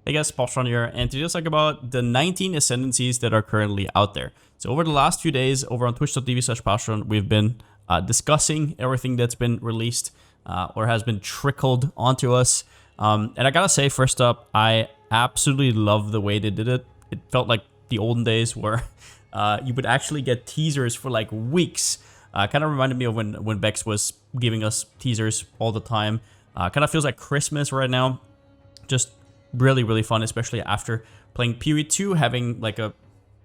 Hey guys, Palsteron here, and today let's talk about the 19 Ascendancies that are currently out there. So over the last few days, over on twitch.tv/Palsteron, we've been discussing everything that's been released or has been trickled onto us. And I gotta say, first up, I absolutely love the way they did it. It felt like the olden days where you would actually get teasers for like weeks. Kind of reminded me of when Bex was giving us teasers all the time. Kind of feels like Christmas right now. Just really fun, especially after playing PoE 2, having like a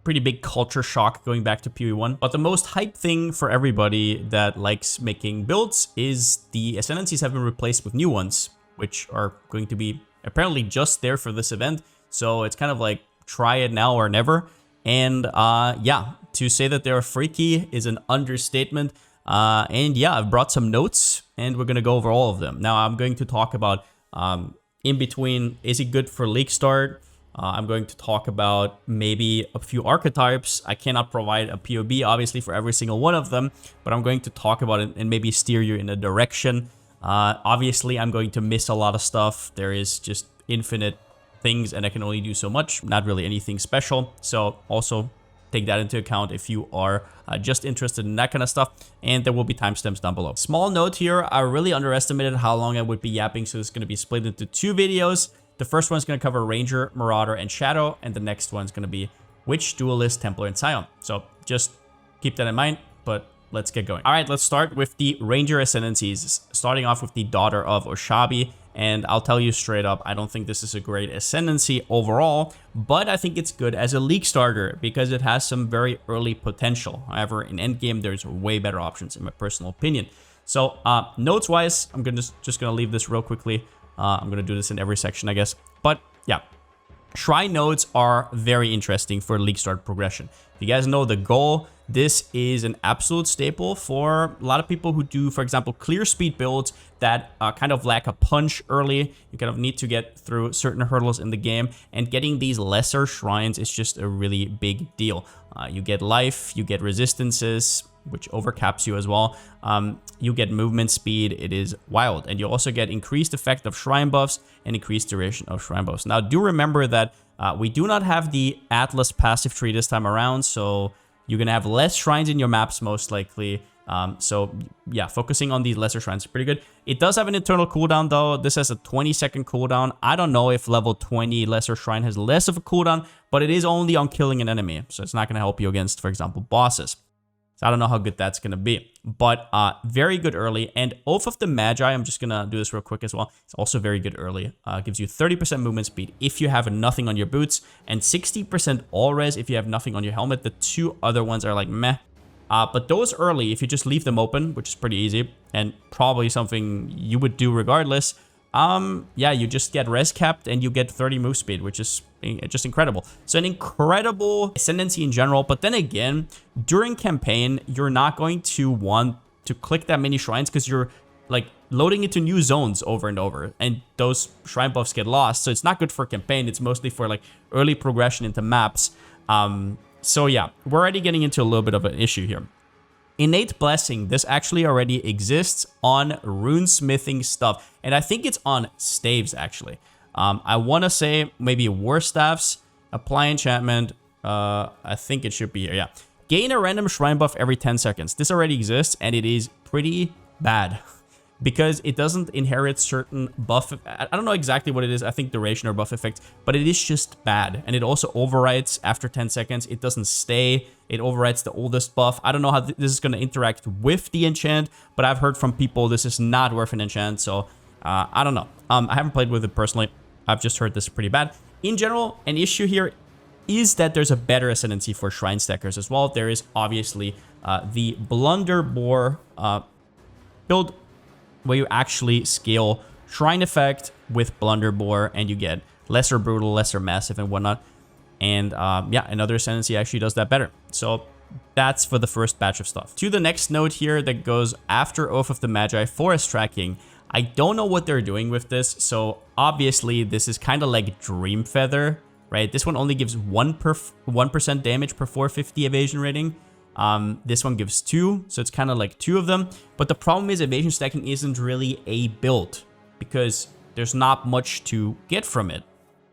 pretty big culture shock going back to PoE 1. But the most hype thing for everybody that likes making builds is the Ascendancies have been replaced with new ones, which are going to be apparently just there for this event. So it's kind of like try it now or never. And yeah, to say that they're freaky is an understatement. And yeah, I've brought some notes and we're going to go over all of them. Now I'm going to talk about in between, is it good for league start? I'm going to talk about maybe a few archetypes. I cannot provide a POB, obviously, for every single one of them, but I'm going to talk about it and maybe steer you in a direction. Obviously, I'm going to miss a lot of stuff. There is just infinite things, and I can only do so much. Not really anything special. So also take that into account if you are just interested in that kind of stuff, and there will be timestamps down below. Small note here, I really underestimated how long I would be yapping, so it's going to be split into two videos. The first one is going to cover Ranger, Marauder, and Shadow, and the next one is going to be Witch, Duelist, Templar, and Scion. So just keep that in mind, but let's get going. All right, let's start with the Ranger Ascendancies, starting off with the Daughter of Oshabi. And I'll tell you straight up, I don't think this is a great Ascendancy overall, but I think it's good as a league starter because it has some very early potential. However, in endgame, there's way better options in my personal opinion. So notes-wise, I'm just gonna leave this real quickly. I'm gonna do this in every section, I guess. But yeah, Shrine nodes are very interesting for league start progression. If you guys know the goal, this is an absolute staple for a lot of people who do, for example, clear speed builds that kind of lack a punch early. You kind of need to get through certain hurdles in the game, and getting these lesser shrines is just a really big deal. You get life, you get resistances, which overcaps you as well. You get movement speed. It is wild. And you also get increased effect of shrine buffs and increased duration of shrine buffs. Now, do remember that we do not have the Atlas passive tree this time around, so you're going to have less shrines in your maps most likely. So yeah, focusing on these lesser shrines is pretty good. It does have an internal cooldown though. This has a 20-second cooldown. I don't know if level 20 lesser shrine has less of a cooldown, but it is only on killing an enemy. So it's not going to help you against, for example, bosses. So I don't know how good that's going to be, but very good early. And Oath of the Magi, I'm just going to do this real quick as well. It's also very good early. Gives you 30% movement speed if you have nothing on your boots, and 60% all res if you have nothing on your helmet. The two other ones are like meh. But those early, if you just leave them open, which is pretty easy and probably something you would do regardless, yeah, you just get res capped and you get 30 move speed, which is just incredible. So an incredible Ascendancy in general, but then again, during campaign, you're not going to want to click that many shrines because you're like loading into new zones over and over, and those shrine buffs get lost. So it's not good for campaign. It's mostly for like early progression into maps. So yeah, we're already getting into a little bit of an issue here. Innate Blessing, this actually already exists on runesmithing stuff, and I think it's on staves actually. I want to say maybe war staffs, apply enchantment. I think it should be here. Yeah, gain a random shrine buff every 10 seconds. This already exists, and it is pretty bad because it doesn't inherit certain buff. I don't know exactly what it is. I think duration or buff effect, but it is just bad. And it also overwrites after 10 seconds. It doesn't stay. It overwrites the oldest buff. I don't know how this is going to interact with the enchant, but I've heard from people this is not worth an enchant. So I don't know. I haven't played with it personally. I've just heard this is pretty bad. In general, an issue here is that there's a better ascendancy for shrine stackers as well. There is obviously the Blunderbore build where you actually scale shrine effect with Blunderbore and you get lesser brutal, lesser massive, and whatnot. And yeah, another ascendancy actually does that better. So that's for the first batch of stuff. To the next node here that goes after Oath of the Magi, forest tracking. I don't know what they're doing with this. So obviously this is kind of like Dream Feather, right? This one only gives 1% damage per 450 evasion rating. This one gives 2, so it's kind of like 2 of them. But the problem is evasion stacking isn't really a build because there's not much to get from it.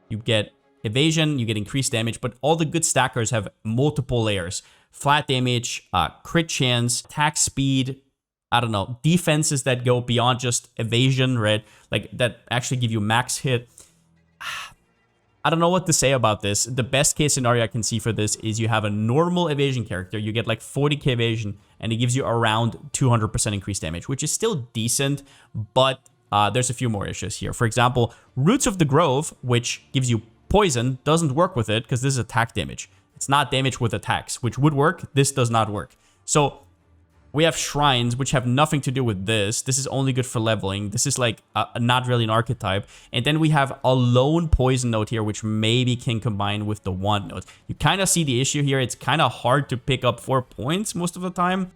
You get evasion, you get increased damage, but all the good stackers have multiple layers. Flat damage, crit chance, attack speed, I don't know, defenses that go beyond just evasion, right? Like that actually give you max hit. I don't know what to say about this. The best case scenario I can see for this is you have a normal evasion character. You get like 40k evasion and it gives you around 200% increased damage, which is still decent, but there's a few more issues here. For example, Roots of the Grove, which gives you poison, doesn't work with it because this is attack damage. It's not damage with attacks, which would work. This does not work. So we have shrines, which have nothing to do with this. This is only good for leveling. This is like not really an archetype. And then we have a lone poison node here, which maybe can combine with the wand node. You kind of see the issue here. It's kind of hard to pick up 4 points most of the time.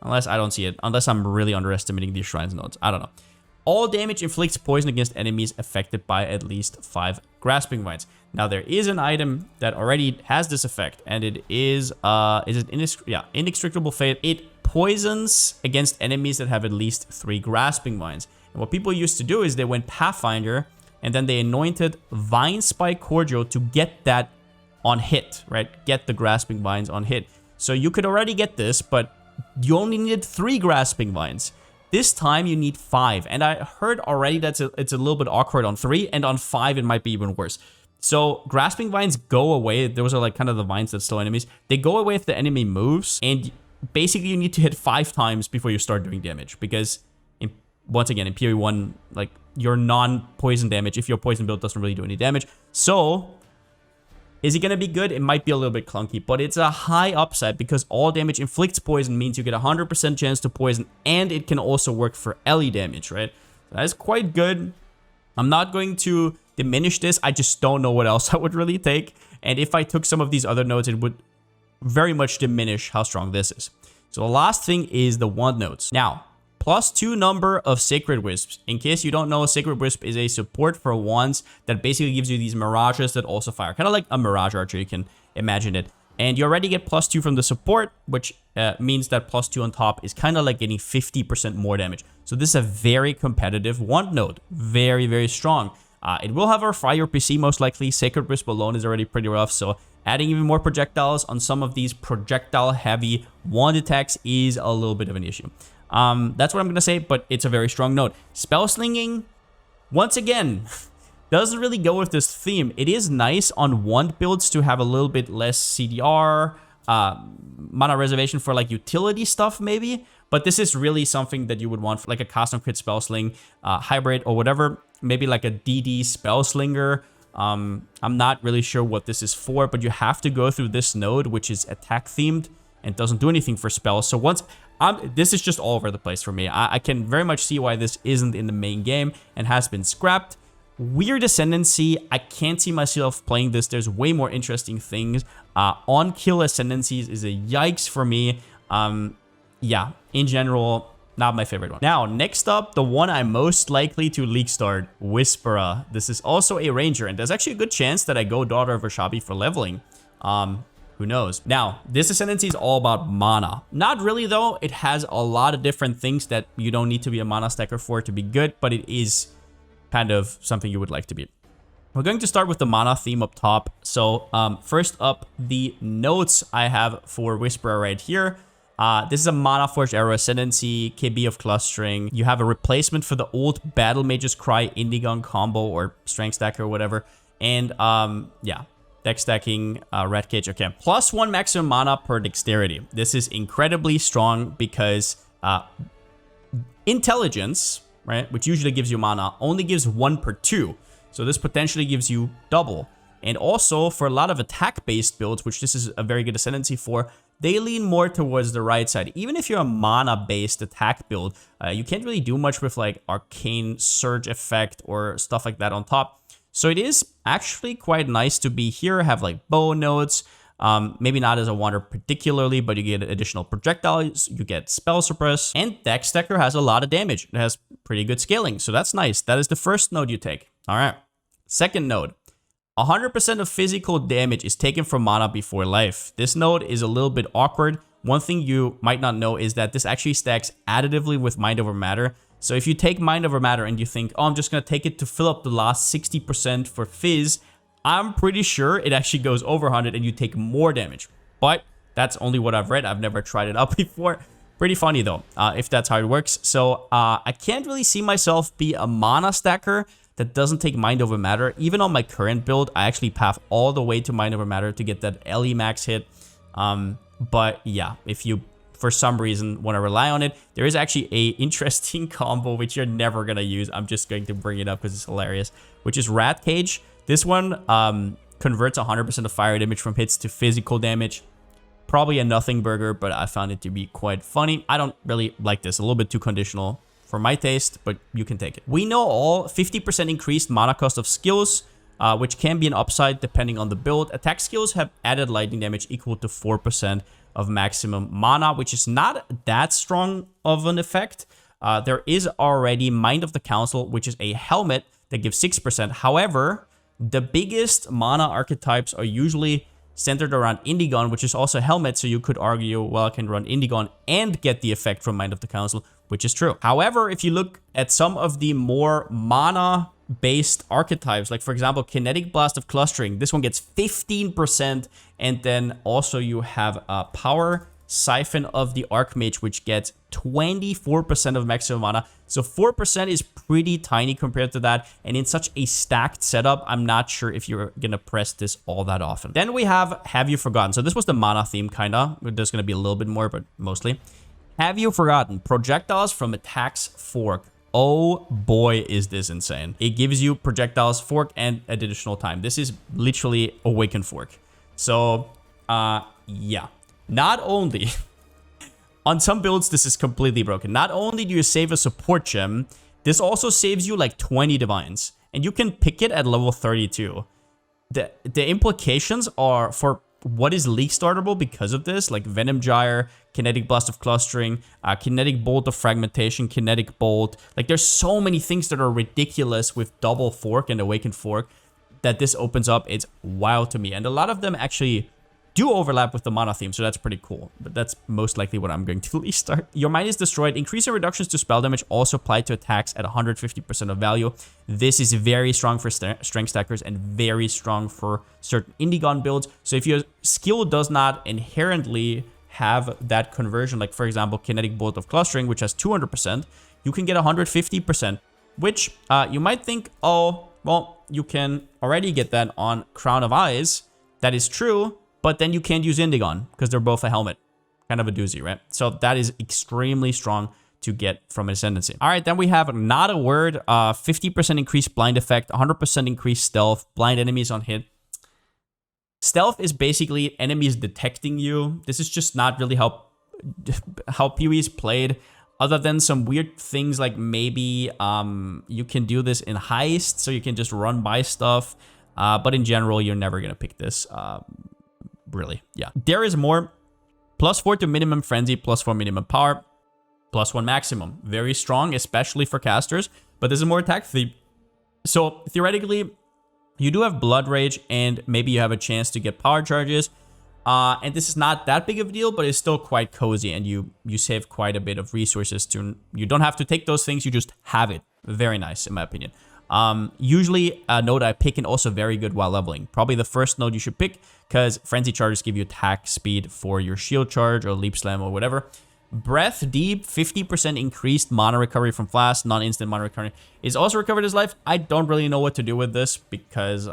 Unless I don't see it. Unless I'm really underestimating these shrines nodes. I don't know. All damage inflicts poison against enemies affected by at least 5 grasping vines. Now there is an item that already has this effect, and it is Inextricable Fate. It poisons against enemies that have at least 3 grasping vines. And what people used to do is they went Pathfinder and then they anointed Vine Spike Cordial to get that on hit, right? Get the grasping vines on hit. So you could already get this, but you only needed 3 grasping vines. This time you need 5, and I heard already that it's a little bit awkward on 3, and on 5 it might be even worse. So grasping vines go away. Those are like kind of the vines that slow enemies. They go away if the enemy moves, and basically you need to hit 5 times before you start doing damage, because once again in PoE1, like your non-poison damage, if your poison build doesn't really do any damage. So is it going to be good? It might be a little bit clunky, but it's a high upside because all damage inflicts poison means you get a 100% chance to poison, and it can also work for LE damage, right? That is quite good. I'm not going to diminish this. I just don't know what else I would really take. And if I took some of these other nodes, it would very much diminish how strong this is. So the last thing is the wand nodes. Now, +2 number of Sacred Wisps. In case you don't know, Sacred Wisp is a support for wands that basically gives you these mirages that also fire. Kind of like a Mirage Archer, you can imagine it. And you already get +2 from the support, which means that +2 on top is kind of like getting 50% more damage. So this is a very competitive wand node. Very, very strong. It will have our fire PC most likely. Sacred Wisp alone is already pretty rough, so adding even more projectiles on some of these projectile-heavy wand attacks is a little bit of an issue. That's what I'm going to say, but it's a very strong node. Spell slinging, once again, doesn't really go with this theme. It is nice on wand builds to have a little bit less CDR, mana reservation for like utility stuff maybe, but this is really something that you would want for like a custom crit spell sling, hybrid or whatever, maybe like a DD spell slinger. I'm not really sure what this is for, but you have to go through this node, which is attack themed and doesn't do anything for spells. So once this is just all over the place for me. I can very much see why this isn't in the main game and has been scrapped. Weird Ascendancy, I can't see myself playing this. There's way more interesting things. On kill Ascendancies is a yikes for me. Yeah, in general, not my favorite one. Now, next up, the one I'm most likely to league start, Whisperer. This is also a ranger, and there's actually a good chance that I go Daughter of Oshabi for leveling. Who knows? Now, this Ascendancy is all about mana. Not really, though. It has a lot of different things that you don't need to be a mana stacker for to be good, but it is kind of something you would like to be. We're going to start with the mana theme up top. So, first up, the notes I have for Whisperer right here. This is a Mana Forged Arrow Ascendancy, KB of Clustering. You have a replacement for the old Battle Mage's Cry Indigon combo or Strength Stacker or whatever. And, yeah. Deck stacking, Red Cage, okay. +1 maximum mana per dexterity. This is incredibly strong because intelligence, right, which usually gives you mana, only gives 1 per 2. So this potentially gives you double. And also for a lot of attack-based builds, which this is a very good ascendancy for, they lean more towards the right side. Even if you're a mana-based attack build, you can't really do much with like Arcane Surge effect or stuff like that on top. So it is actually quite nice to be here, have like bow nodes, maybe not as a wander particularly, but you get additional projectiles, you get spell suppress, and Deck Stacker has a lot of damage. It has pretty good scaling, so that's nice. That is the first node you take. All right, second node. 100% of physical damage is taken from mana before life. This node is a little bit awkward. One thing you might not know is that this actually stacks additively with Mind Over Matter. So if you take Mind Over Matter and you think, oh, I'm just going to take it to fill up the last 60% for Fizz, I'm pretty sure it actually goes over 100 and you take more damage. But that's only what I've read. I've never tried it out before. Pretty funny though, if that's how it works. So I can't really see myself be a mana stacker that doesn't take Mind Over Matter. Even on my current build, I actually path all the way to Mind Over Matter to get that LE max hit. But yeah, if you for some reason want to rely on it, there is actually a interesting combo which you're never gonna use. I'm just going to bring it up because it's hilarious, which is Rat Cage. This one converts 100% of fire damage from hits to physical damage. Probably a nothing burger, but I found it to be quite funny. I don't really like this, a little bit too conditional for my taste, but you can take it. We know all 50% increased mana cost of skills, which can be an upside depending on the build. Attack skills have added lightning damage equal to 4% of maximum mana, which is not that strong of an effect. There is already Mind of the Council, which is a helmet that gives 6%. However, the biggest mana archetypes are usually centered around Indigon, which is also a helmet, so you could argue, well, I can run Indigon and get the effect from Mind of the Council, which is true. However, if you look at some of the more mana-based archetypes, like for example, Kinetic Blast of Clustering, this one gets 15%, and then also you have Power Siphon of the Archmage, which gets 24% of maximum mana. So 4% is pretty tiny compared to that. And in such a stacked setup, I'm not sure if you're going to press this all that often. Then we have You Forgotten? So this was the mana theme, kind of. There's going to be a little bit more, but mostly. Have You Forgotten? Projectiles from Attack's Fork. Oh boy, is this insane. It gives you projectiles, fork, and additional time. This is literally Awaken Fork. So, yeah. Not only, on some builds, this is completely broken. Not only do you save a support gem, this also saves you like 20 divines. And you can pick it at level 32. The implications are for what is league startable because of this, like Venom Gyre, Kinetic Blast of Clustering, Kinetic Bolt of Fragmentation, Kinetic Bolt. Like there's so many things that are ridiculous with double fork and Awakened Fork that this opens up. It's wild to me. And a lot of them actually do overlap with the mana theme, so that's pretty cool. But that's most likely what I'm going to at least start. Your Mind is Destroyed. Increase and reductions to spell damage also apply to attacks at 150% of value. This is very strong for strength stackers and very strong for certain Indigon builds. So if your skill does not inherently have that conversion, like for example, Kinetic Bolt of Clustering, which has 200%, you can get 150%, which you might think, oh, well, you can already get that on Crown of Eyes. That is true. But then you can't use Indigon because they're both a helmet. Kind of a doozy, right? So that is extremely strong to get from Ascendancy. All right, then we have Not a Word, 50% increased blind effect, 100% increased stealth, blind enemies on hit. Stealth is basically enemies detecting you. This is just not really how PoE is played, other than some weird things like maybe you can do this in heist, so you can just run by stuff. But in general, you're never going to pick this. Really, yeah. There is more. +4 to minimum frenzy, +4 minimum power, +1 maximum. Very strong, especially for casters, but this is more attack theme. So theoretically, you do have Blood Rage, and maybe you have a chance to get power charges. And this is not that big of a deal, but it's still quite cozy, and you save quite a bit of resources. You don't have to take those things, you just have it. Very nice, in my opinion. Usually a node I pick and also very good while leveling. Probably the first node you should pick because Frenzy Charges give you attack speed for your shield charge or leap slam or whatever. Breath Deep, 50% increased mana recovery from flash, non-instant mana recovery. Is also recovered his life. I don't really know what to do with this because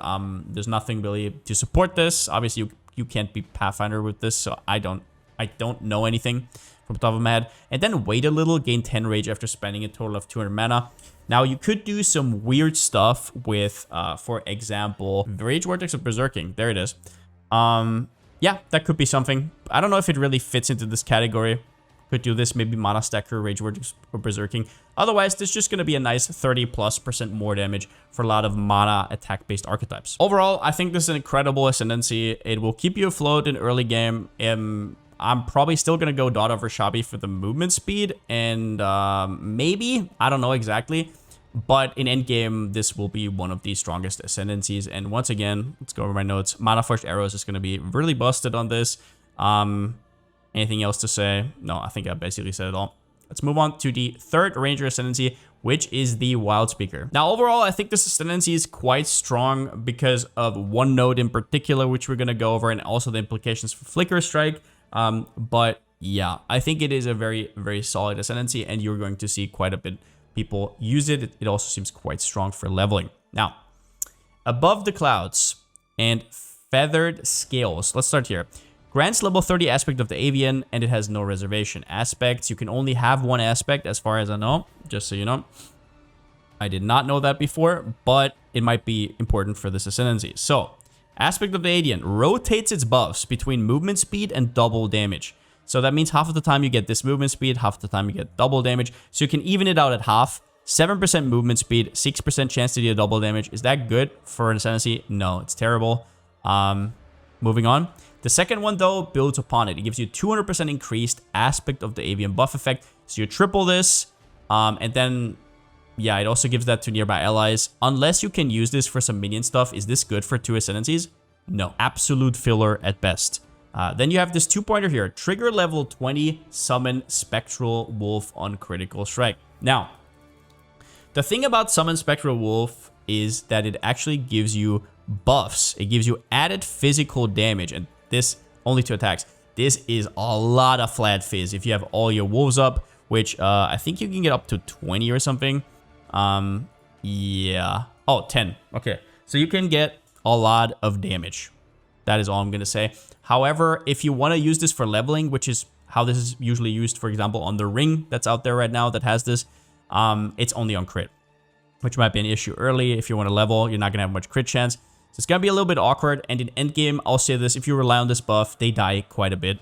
there's nothing really to support this. Obviously you can't be Pathfinder with this, so I don't know anything from the top of my head. And then wait a little, gain 10 rage after spending a total of 200 mana. Now, you could do some weird stuff with, for example, Rage Vortex of Berserking. There it is. Yeah, that could be something. I don't know if it really fits into this category. Could do this, maybe Mana Stacker, Rage Vortex, or Berserking. Otherwise, there's just going to be a nice 30+% more damage for a lot of mana attack-based archetypes. Overall, I think this is an incredible Ascendancy. It will keep you afloat in early game. I'm probably still going to go Daughter of Oshabi for the movement speed, and maybe, I don't know exactly, but in endgame, this will be one of the strongest Ascendancies. And once again, let's go over my notes. Mana Forged Arrows is going to be really busted on this. Anything else to say? No, I think I basically said it all. Let's move on to the third Ranger Ascendancy, which is the Wildspeaker. Now, overall, I think this Ascendancy is quite strong because of one node in particular, which we're going to go over, and also the implications for Flicker Strike. But yeah, I think it is a very, very solid Ascendancy, and you're going to see quite a bit people use it. It also seems quite strong for leveling. Now, Above the Clouds and Feathered Scales. Let's start here. Grants level 30 aspect of the Avian, and it has no reservation. Aspects, you can only have one aspect as far as I know, just so you know. I did not know that before, but it might be important for this Ascendancy. So, aspect of the Avian rotates its buffs between movement speed and double damage. So that means half of the time you get this movement speed, half the time you get double damage. So you can even it out at half. 7% movement speed, 6% chance to deal double damage. Is that good for an Ascendancy? No, it's terrible. Moving on. The second one, though, builds upon it. It gives you 200% increased aspect of the Avian buff effect. So you triple this, and then, yeah, it also gives that to nearby allies. Unless you can use this for some minion stuff. Is this good for 2 Ascendancies? No. Absolute filler at best. Then you have this 2-pointer here. Trigger level 20, summon Spectral Wolf on critical strike. Now, the thing about Summon Spectral Wolf is that it actually gives you buffs. It gives you added physical damage, and this only 2 attacks. This is a lot of flat fizz if you have all your wolves up, which I think you can get up to 20 or something. Yeah. Oh, 10. Okay. So you can get a lot of damage. That is all I'm going to say. However, if you want to use this for leveling, which is how this is usually used, for example, on the ring that's out there right now that has this, it's only on crit, which might be an issue early. If you want to level, you're not going to have much crit chance. So it's going to be a little bit awkward. And in endgame, I'll say this, if you rely on this buff, they die quite a bit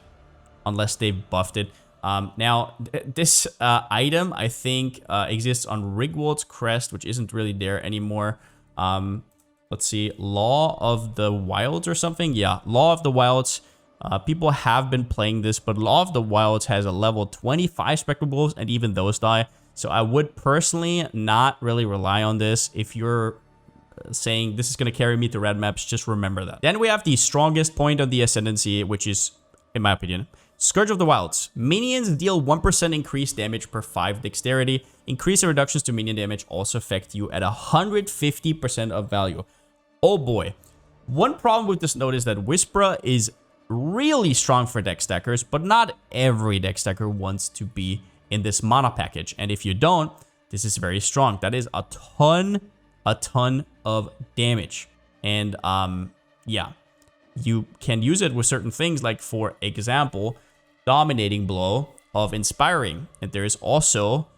unless they've buffed it. Now, this item, I think, exists on Rigwold's Crest, which isn't really there anymore. Let's see, Law of the Wilds or something? Yeah, Law of the Wilds. People have been playing this, but Law of the Wilds has a level 25 Spectral Wolves, and even those die. So I would personally not really rely on this. If you're saying this is going to carry me to red maps, just remember that. Then we have the strongest point of the Ascendancy, which is, in my opinion, Scourge of the Wilds. Minions deal 1% increased damage per 5 dexterity. Increase and reductions to minion damage also affect you at 150% of value. Oh boy. One problem with this node is that Whispera is really strong for deck stackers, but not every deck stacker wants to be in this mana package. And if you don't, this is very strong. That is a ton of damage. And yeah, you can use it with certain things, like, for example, Dominating Blow of Inspiring. And there is also,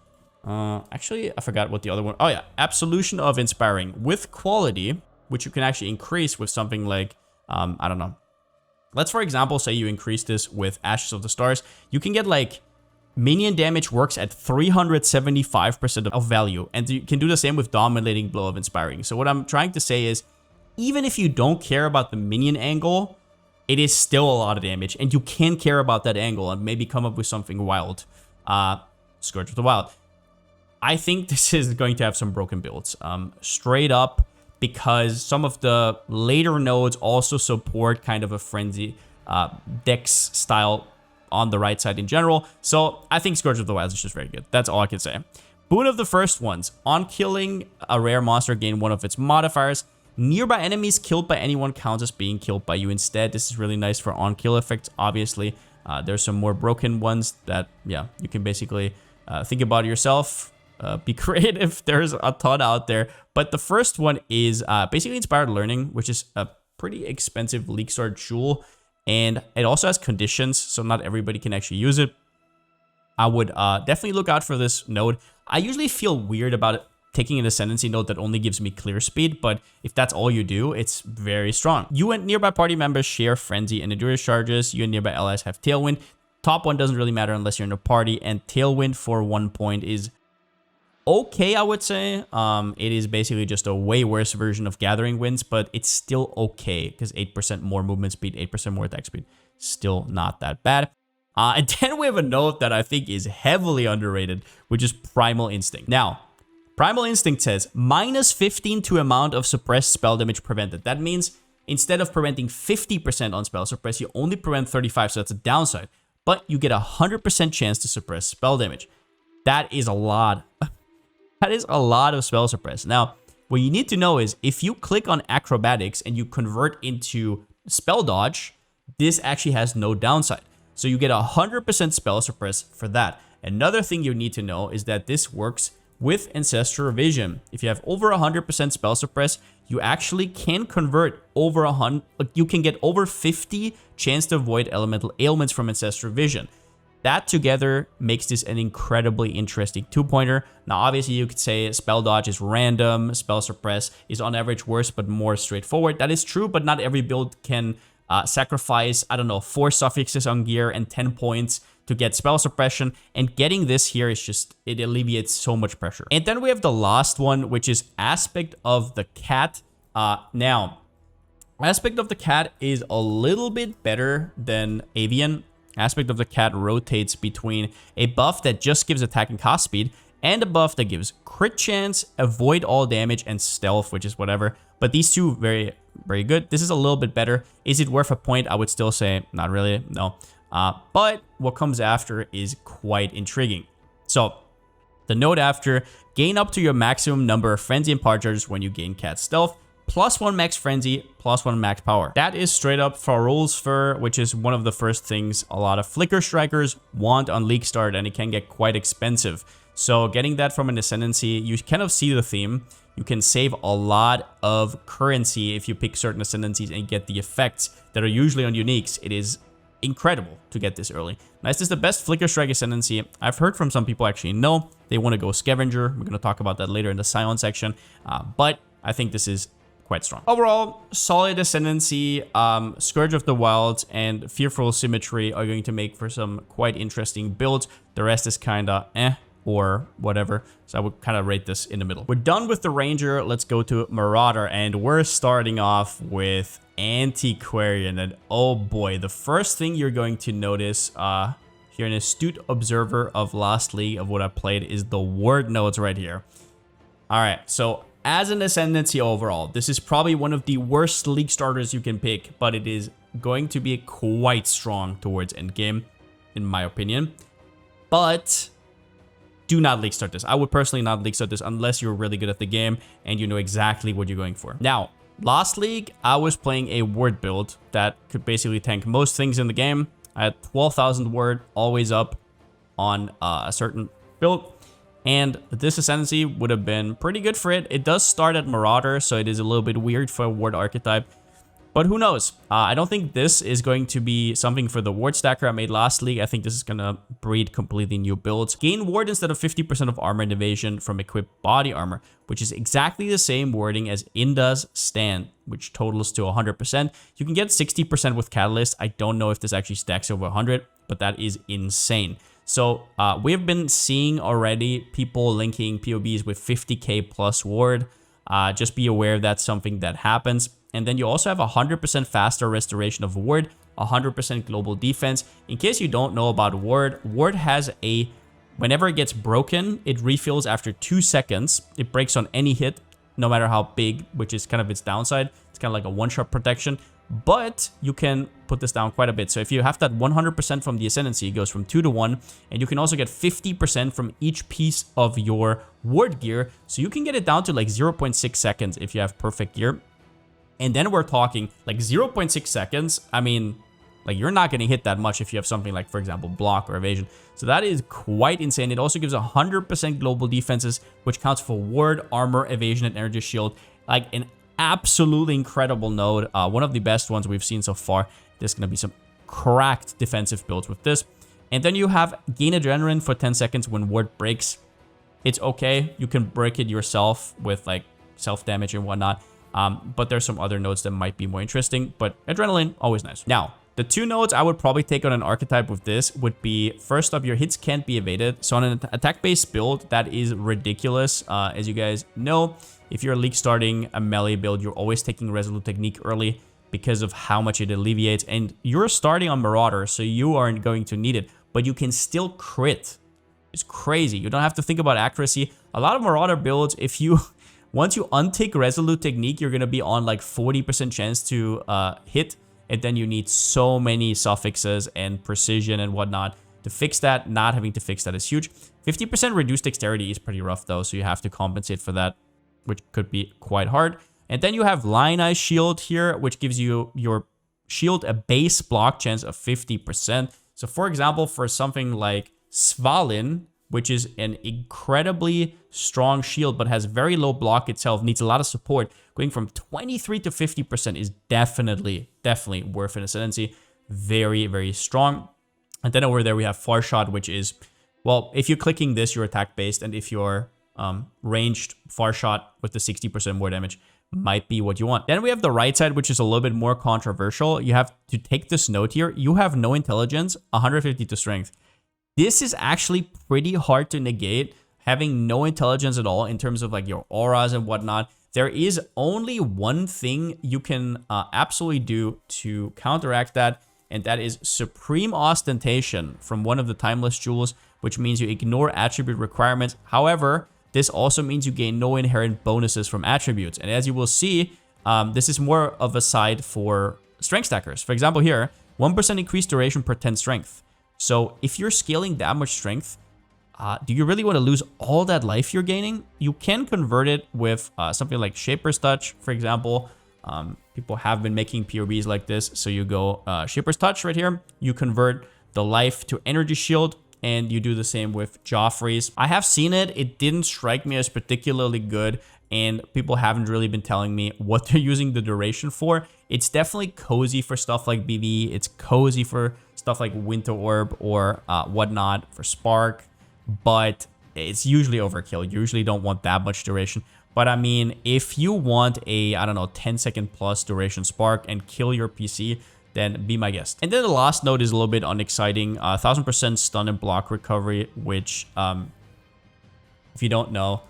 actually, I forgot what the other one, oh yeah, Absolution of Inspiring with quality, which you can actually increase with something like, I don't know. Let's, for example, say you increase this with Ashes of the Stars. You can get, like, minion damage works at 375% of value. And you can do the same with Dominating Blow of Inspiring. So what I'm trying to say is, even if you don't care about the minion angle, it is still a lot of damage. And you can care about that angle and maybe come up with something wild. Scourge of the Wild. I think this is going to have some broken builds. Straight up, because some of the later nodes also support kind of a frenzy dex style on the right side in general. So I think Scourge of the Wilds is just very good. That's all I can say. Boon of the first ones. On killing a rare monster, gain one of its modifiers. Nearby enemies killed by anyone counts as being killed by you instead. This is really nice for on-kill effects, obviously. There's some more broken ones that, yeah, you can basically think about yourself. Be creative. There's a ton out there. But the first one is basically Inspired Learning, which is a pretty expensive League Sword jewel. And it also has conditions, so not everybody can actually use it. I would definitely look out for this node. I usually feel weird about it, taking an Ascendancy node that only gives me clear speed, but if that's all you do, it's very strong. You and nearby party members share Frenzy and Endurance charges. You and nearby allies have Tailwind. Top one doesn't really matter unless you're in a party, and Tailwind for 1 point is okay, I would say. It is basically just a way worse version of Gathering Winds, but it's still okay because 8% more movement speed, 8% more attack speed. Still not that bad. And then we have a node that I think is heavily underrated, which is Primal Instinct. Now, Primal Instinct says minus 15 to amount of suppressed spell damage prevented. That means instead of preventing 50% on spell suppress, you only prevent 35, so that's a downside. But you get a 100% chance to suppress spell damage. That is a lot. That is a lot of spell suppress. Now, what you need to know is if you click on acrobatics and you convert into spell dodge, this actually has no downside. So you get 100% spell suppress for that. Another thing you need to know is that this works with Ancestral Vision. If you have over 100% spell suppress, you actually can convert over 100, you can get over 50 chance to avoid elemental ailments from Ancestral Vision. That together makes this an incredibly interesting two-pointer. Now, obviously, you could say spell dodge is random, spell suppress is on average worse, but more straightforward. That is true, but not every build can sacrifice, I don't know, 4 suffixes on gear and 10 points to get spell suppression. And getting this here is just, it alleviates so much pressure. And then we have the last one, which is Aspect of the Cat. Now, Aspect of the Cat is a little bit better than Avian. Aspect of the Cat rotates between a buff that just gives attack and cost speed and a buff that gives crit chance, avoid all damage, and stealth, which is whatever. But these two, very, very good. This is a little bit better. Is it worth a point? I would still say not really, no. But what comes after is quite intriguing. So the note after, gain up to your maximum number of frenzy and power charges when you gain Cat Stealth. +1 max frenzy, +1 max power. That is straight up Farol's Fur, which is one of the first things a lot of Flicker Strikers want on League Start, and it can get quite expensive. So getting that from an Ascendancy, you kind of see the theme. You can save a lot of currency if you pick certain Ascendancies and get the effects that are usually on uniques. It is incredible to get this early. Now, is this the best Flicker Strike Ascendancy? I've heard from some people actually no. They want to go Scavenger. We're going to talk about that later in the Scion section. But I think this is quite strong. Overall, solid Ascendancy, Scourge of the Wilds, and Fearful Symmetry are going to make for some quite interesting builds. The rest is kind of or whatever. So I would kind of rate this in the middle. We're done with the Ranger. Let's go to Marauder, and we're starting off with Antiquarian. And oh boy, the first thing you're going to notice here, an astute observer of Lost League of what I played, is the word nodes right here. All right, so as an Ascendancy overall, this is probably one of the worst League starters you can pick, but it is going to be quite strong towards endgame, in my opinion. But do not League start this. I would personally not League start this unless you're really good at the game and you know exactly what you're going for. Now, last League, I was playing a word build that could basically tank most things in the game. I had 12,000 word, always up on a certain build. And this Ascendancy would have been pretty good for it. It does start at Marauder, so it is a little bit weird for a ward archetype. But who knows? I don't think this is going to be something for the ward stacker I made last League. I think this is going to breed completely new builds. Gain ward instead of 50% of armor and evasion from equipped body armor, which is exactly the same wording as Inda's Stand, which totals to 100%. You can get 60% with Catalyst. I don't know if this actually stacks over 100, but that is insane. So we've been seeing already people linking POBs with 50k plus ward. Just be aware that's something that happens. And then you also have 100% faster restoration of ward, 100% global defense. In case you don't know about ward, ward has a, whenever it gets broken, it refills after 2 seconds. It breaks on any hit, no matter how big, which is kind of its downside. It's kind of like a one-shot protection. But you can put this down quite a bit. So if you have that 100% from the Ascendancy, it goes from 2 to 1. And you can also get 50% from each piece of your ward gear. So you can get it down to like 0.6 seconds if you have perfect gear. And then we're talking like 0.6 seconds. I mean, like you're not getting hit that much if you have something like, for example, block or evasion. So that is quite insane. It also gives 100% global defenses, which counts for ward, armor, evasion, and energy shield. Like an absolutely incredible node. One of the best ones we've seen so far. There's going to be some cracked defensive builds with this. And then you have gain adrenaline for 10 seconds when ward breaks. It's okay. You can break it yourself with like self damage and whatnot. But there's some other nodes that might be more interesting. But adrenaline, always nice. Now, the 2 nodes I would probably take on an archetype with this would be, first up, your hits can't be evaded. So on an attack-based build, that is ridiculous. As you guys know, if you're league starting a melee build, you're always taking Resolute Technique early because of how much it alleviates. And you're starting on Marauder, so you aren't going to need it. But you can still crit. It's crazy. You don't have to think about accuracy. A lot of Marauder builds, if you... Once you untick Resolute Technique, you're going to be on like 40% chance to hit. And then you need so many suffixes and precision and whatnot to fix that. Not having to fix that is huge. 50% reduced dexterity is pretty rough though, so you have to compensate for that, which could be quite hard. And then you have Lioneye Shield here, which gives you your shield a base block chance of 50%. So for example, for something like Svalin, which is an incredibly strong shield but has very low block itself, needs a lot of support, going from 23 to 50% is definitely worth an Ascendancy. Very, very strong. And then over there we have Far Shot, which is, well, if you're clicking this, you're attack based, and if you're ranged, Far Shot with the 60% more damage might be what you want. Then we have the right side, which is a little bit more controversial. You have to take this note here. You have no intelligence, 150 to strength. This is actually pretty hard to negate, having no intelligence at all in terms of like your auras and whatnot. There is only one thing you can absolutely do to counteract that, and that is Supreme Ostentation from one of the Timeless Jewels, which means you ignore attribute requirements. However, this also means you gain no inherent bonuses from attributes. And as you will see, this is more of a side for strength stackers. For example here, 1% increased duration per 10 strength. So if you're scaling that much strength, do you really want to lose all that life you're gaining? You can convert it with something like Shaper's Touch, for example. People have been making POBs like this. So you go Shaper's Touch right here. You convert the life to Energy Shield, and you do the same with Joffrey's. I have seen it. It didn't strike me as particularly good, and people haven't really been telling me what they're using the duration for. It's definitely cozy for stuff like BB. It's cozy for stuff like Winter Orb or whatnot for Spark, but it's usually overkill. You usually don't want that much duration. But I mean, if you want a, I don't know, 10-second plus duration Spark and kill your PC, then be my guest. And then the last note is a little bit unexciting. 1000% stun and block recovery, which, if you don't know,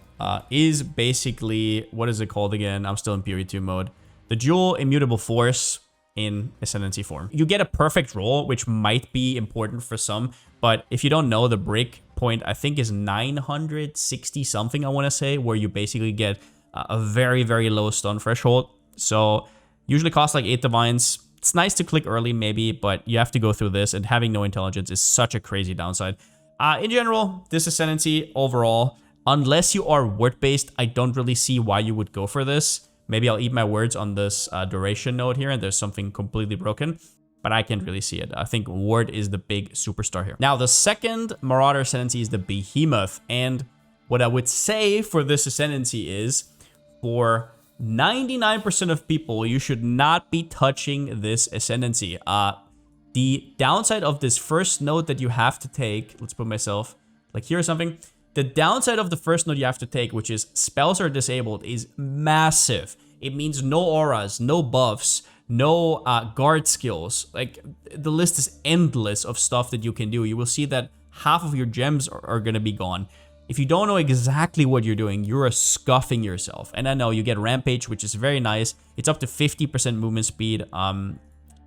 is basically, what is it called again? I'm still in Period 2 mode. The Dual Immutable Force in Ascendancy form. You get a perfect roll, which might be important for some, but if you don't know, the break point, I think, is 960 something, I want to say, where you basically get a very, very low stun threshold. So usually costs like 8 divines. It's nice to click early maybe, but you have to go through this, and having no intelligence is such a crazy downside. In general, this Ascendancy overall, unless you are word-based, I don't really see why you would go for this. Maybe I'll eat my words on this duration note here, and there's something completely broken, but I can't really see it. I think word is the big superstar here. Now, the second Marauder Ascendancy is the Behemoth, and what I would say for this Ascendancy is, for 99% of people, you should not be touching this Ascendancy. The downside of this first note that you have to take, let's put myself like here or something. The downside of the first note you have to take, which is spells are disabled, is massive. It means no auras, no buffs, no guard skills. Like, the list is endless of stuff that you can do. You will see that half of your gems are going to be gone. If you don't know exactly what you're doing, you're scuffing yourself. And I know you get Rampage, which is very nice. It's up to 50% movement speed.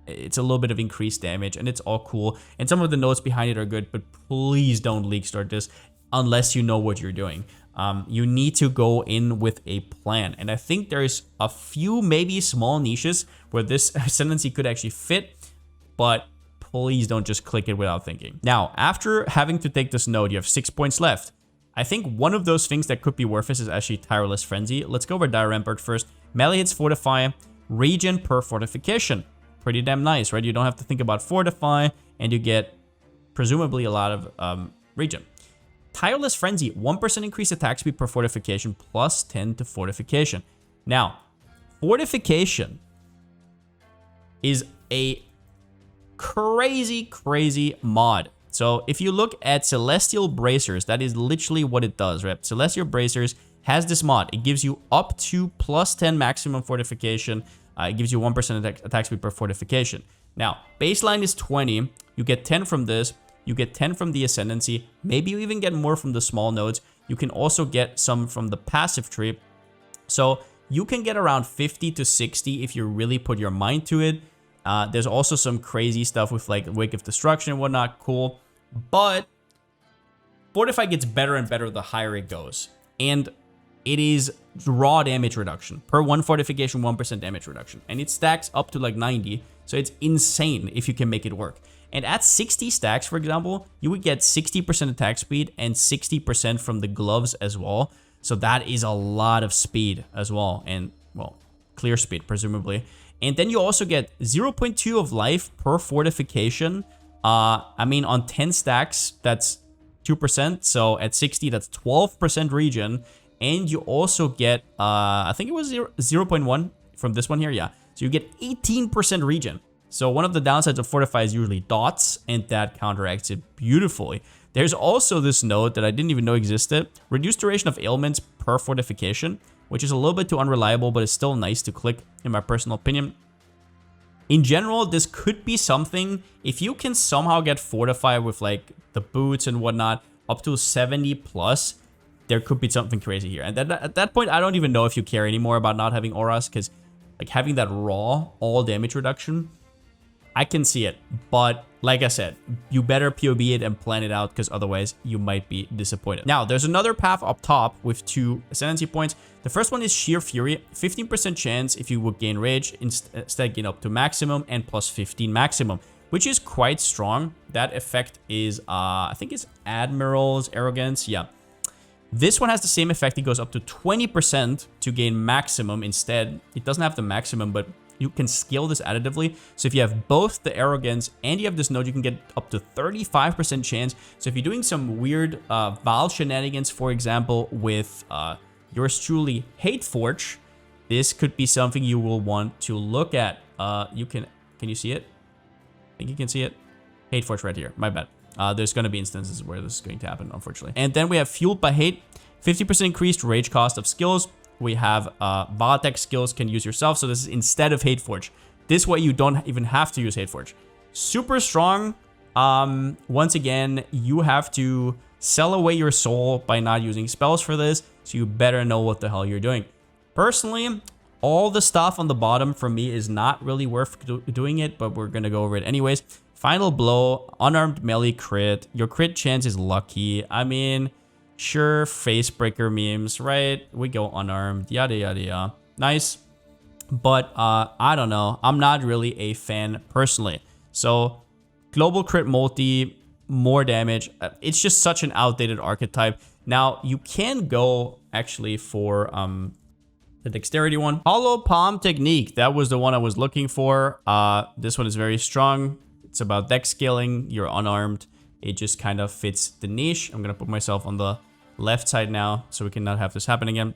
It's a little bit of increased damage, and it's all cool. And some of the notes behind it are good, but please don't league start this unless you know what you're doing. You need to go in with a plan. And I think there's a few maybe small niches where this Ascendancy could actually fit, but please don't just click it without thinking. Now, after having to take this note, you have 6 points left. I think one of those things that could be worth it is actually Tireless Frenzy. Let's go over Dire Rampart first. Melee hits Fortify, regen per fortification. Pretty damn nice, right? You don't have to think about Fortify, and you get presumably a lot of regen. Tireless Frenzy, 1% increased attack speed per fortification, plus 10 to fortification. Now, fortification is a crazy, crazy mod. So if you look at Celestial Bracers, that is literally what it does, right? Celestial Bracers has this mod. It gives you up to plus 10 maximum fortification. It gives you 1% attack speed per fortification. Now, baseline is 20. You get 10 from this. You get 10 from the Ascendancy. Maybe you even get more from the small nodes. You can also get some from the passive tree. So you can get around 50 to 60 if you really put your mind to it. There's also some crazy stuff with like Wake of Destruction and whatnot. Cool. But Fortify gets better and better the higher it goes. And it is raw damage reduction. Per 1 fortification, 1% damage reduction. And it stacks up to like 90. So it's insane if you can make it work. And at 60 stacks, for example, you would get 60% attack speed and 60% from the gloves as well. So that is a lot of speed as well. And, well, clear speed, presumably. And then you also get 0.2 of life per fortification. I mean, on 10 stacks, that's 2%. So at 60, that's 12% regen. And you also get, I think it was 0.1 from this one here. Yeah. So you get 18% regen. So one of the downsides of Fortify is usually dots, and that counteracts it beautifully. There's also this node that I didn't even know existed. Reduced duration of ailments per fortification, which is a little bit too unreliable, but it's still nice to click in my personal opinion. In general, this could be something, if you can somehow get Fortify with like the boots and whatnot, up to 70 plus, there could be something crazy here. And at that point, I don't even know if you care anymore about not having auras, because like having that raw all damage reduction, I can see it, but like I said, you better POB it and plan it out, because otherwise you might be disappointed. Now, there's another path up top with 2 Ascendancy points. The first one is Sheer Fury, 15% chance if you would gain Rage, instead gain up to maximum and plus 15 maximum, which is quite strong. That effect is, I think it's Admiral's Arrogance, yeah. This one has the same effect, it goes up to 20% to gain maximum instead. It doesn't have the maximum, but you can scale this additively. So if you have both the Arrogance and you have this node, you can get up to 35% chance. So if you're doing some weird Val shenanigans, for example, with yours truly, Hateforge, this could be something you will want to look at. Can you see it? I think you can see it. Hateforge right here, my bad. There's going to be instances where this is going to happen, unfortunately. And then we have Fueled by Hate, 50% increased rage cost of skills. We have Vatek skills can use yourself. So this is instead of Hateforge. This way you don't even have to use Hateforge. Super strong. Once again, you have to sell away your soul by not using spells for this. So you better know what the hell you're doing. Personally, all the stuff on the bottom for me is not really worth doing it, but we're going to go over it anyways. Final Blow, unarmed melee crit. Your crit chance is lucky. I mean, sure, Facebreaker memes, right? We go unarmed, yada, yada, yada. Nice. But I don't know. I'm not really a fan personally. So global crit multi, more damage. It's just such an outdated archetype. Now, you can go actually for the dexterity one. Hollow Palm Technique. That was the one I was looking for. This one is very strong. It's about dex scaling. You're unarmed. It just kind of fits the niche. I'm going to put myself on the left side now so we can not have this happen again.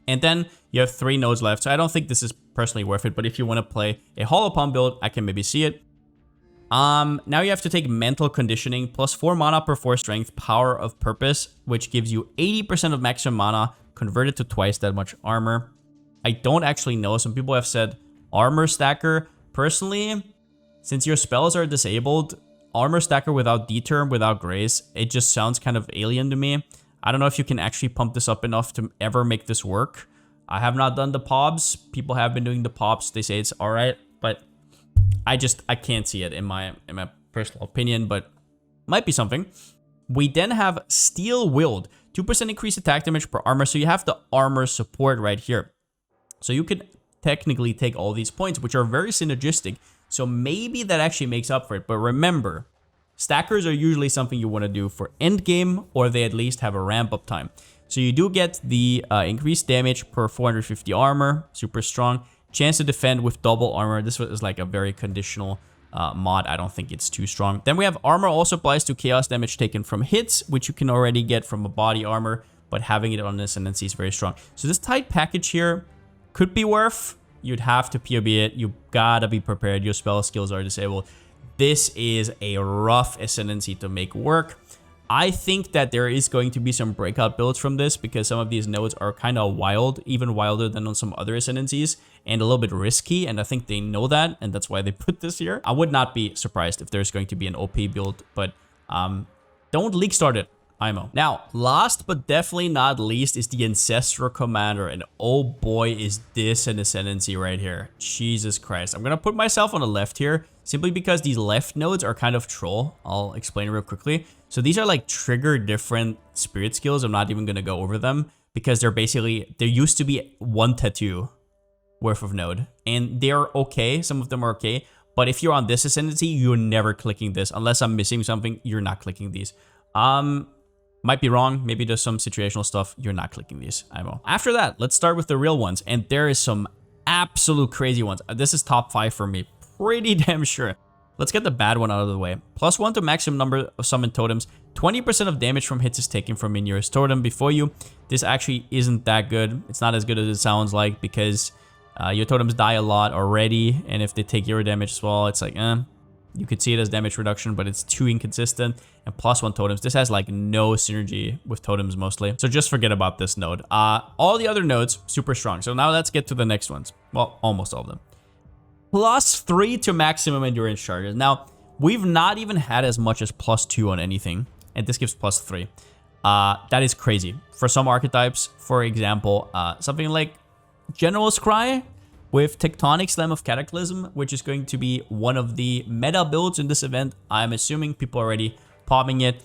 And then you have 3 nodes left. So I don't think this is personally worth it. But if you want to play a Hollow Palm build, I can maybe see it. Now you have to take Mental Conditioning, plus 4 mana per 4 strength, Power of Purpose, which gives you 80% of maximum mana, converted to twice that much armor. I don't actually know. Some people have said Armor Stacker. Personally, since your spells are disabled, Armor Stacker without D-Term, without Grace, it just sounds kind of alien to me. I don't know if you can actually pump this up enough to ever make this work. I have not done the POBs. People have been doing the POBs. They say it's all right, but I can't see it in my personal opinion, but might be something. We then have Steel Willed, 2% increased attack damage per armor. So you have the armor support right here. So you could technically take all these points, which are very synergistic. So maybe that actually makes up for it. But remember, stackers are usually something you want to do for end game, or they at least have a ramp up time. So you do get the increased damage per 450 armor, super strong. Chance to defend with double armor. This was like a very conditional mod. I don't think it's too strong. Then we have armor also applies to chaos damage taken from hits, which you can already get from a body armor, but having it on Ascendancy is very strong. So this tight package here could be worth. You'd have to POB it. You gotta be prepared. Your spell skills are disabled. This is a rough Ascendancy to make work. I think that there is going to be some breakout builds from this because some of these nodes are kind of wild, even wilder than on some other Ascendancies, and a little bit risky, and I think they know that, and that's why they put this here. I would not be surprised if there's going to be an OP build, but don't leak start it, IMO. Now, last but definitely not least is the Ancestral Commander, and oh boy is this an Ascendancy right here. Jesus Christ. I'm gonna put myself on the left here, simply because these left nodes are kind of troll. I'll explain real quickly. So these are like trigger different spirit skills. I'm not even gonna go over them, because they're basically, there used to be one tattoo worth of node, and they're okay. Some of them are okay, but if you're on this ascendancy, you're never clicking this. Unless I'm missing something, you're not clicking these. Might be wrong. Maybe there's some situational stuff. You're not clicking these. I know. After that, let's start with the real ones, and there is some absolute crazy ones. This is top 5 for me. Pretty damn sure. Let's get the bad one out of the way. +1 to maximum number of summoned totems. 20% of damage from hits is taken from a nearest totem before you. This actually isn't that good. It's not as good as it sounds like, because your totems die a lot already, and if they take your damage as well, it's like, you could see it as damage reduction, but it's too inconsistent. And +1 totems, this has like no synergy with totems mostly. So just forget about this node. All the other nodes, super strong. So now let's get to the next ones. Well, almost all of them. +3 to maximum endurance charges. Now, we've not even had as much as +2 on anything, and this gives +3. That is crazy. For some archetypes, for example, something like General's Cry with Tectonic Slam of Cataclysm, which is going to be one of the meta builds in this event. I'm assuming people are already popping it,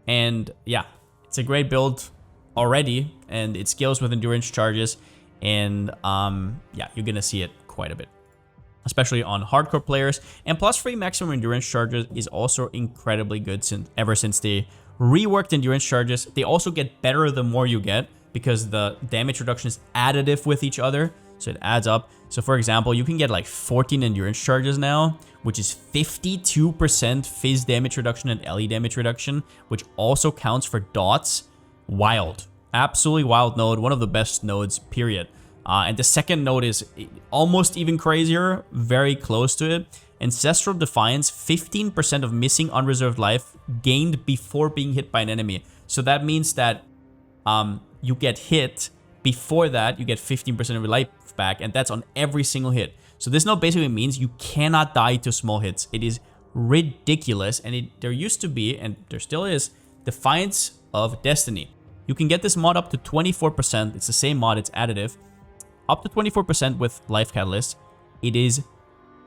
and yeah, it's a great build already, and it scales with endurance charges, and yeah, you're gonna see it quite a bit, especially on hardcore players. And +3 maximum endurance charges is also incredibly good ever since they reworked endurance charges. They also get better the more you get, because the damage reduction is additive with each other, so it adds up. So for example, you can get like 14 endurance charges now, which is 52% phys damage reduction and LE damage reduction, which also counts for dots. Wild. Absolutely wild node. One of the best nodes, period. And the second node is almost even crazier, very close to it. Ancestral Defiance, 15% of missing unreserved life gained before being hit by an enemy. So that means that you get hit. Before that, you get 15% of your life back, and that's on every single hit. So this node basically means you cannot die to small hits. It is ridiculous, and there used to be, and there still is, Defiance of Destiny. You can get this mod up to 24%. It's the same mod, it's additive. Up to 24% with Life Catalyst. It is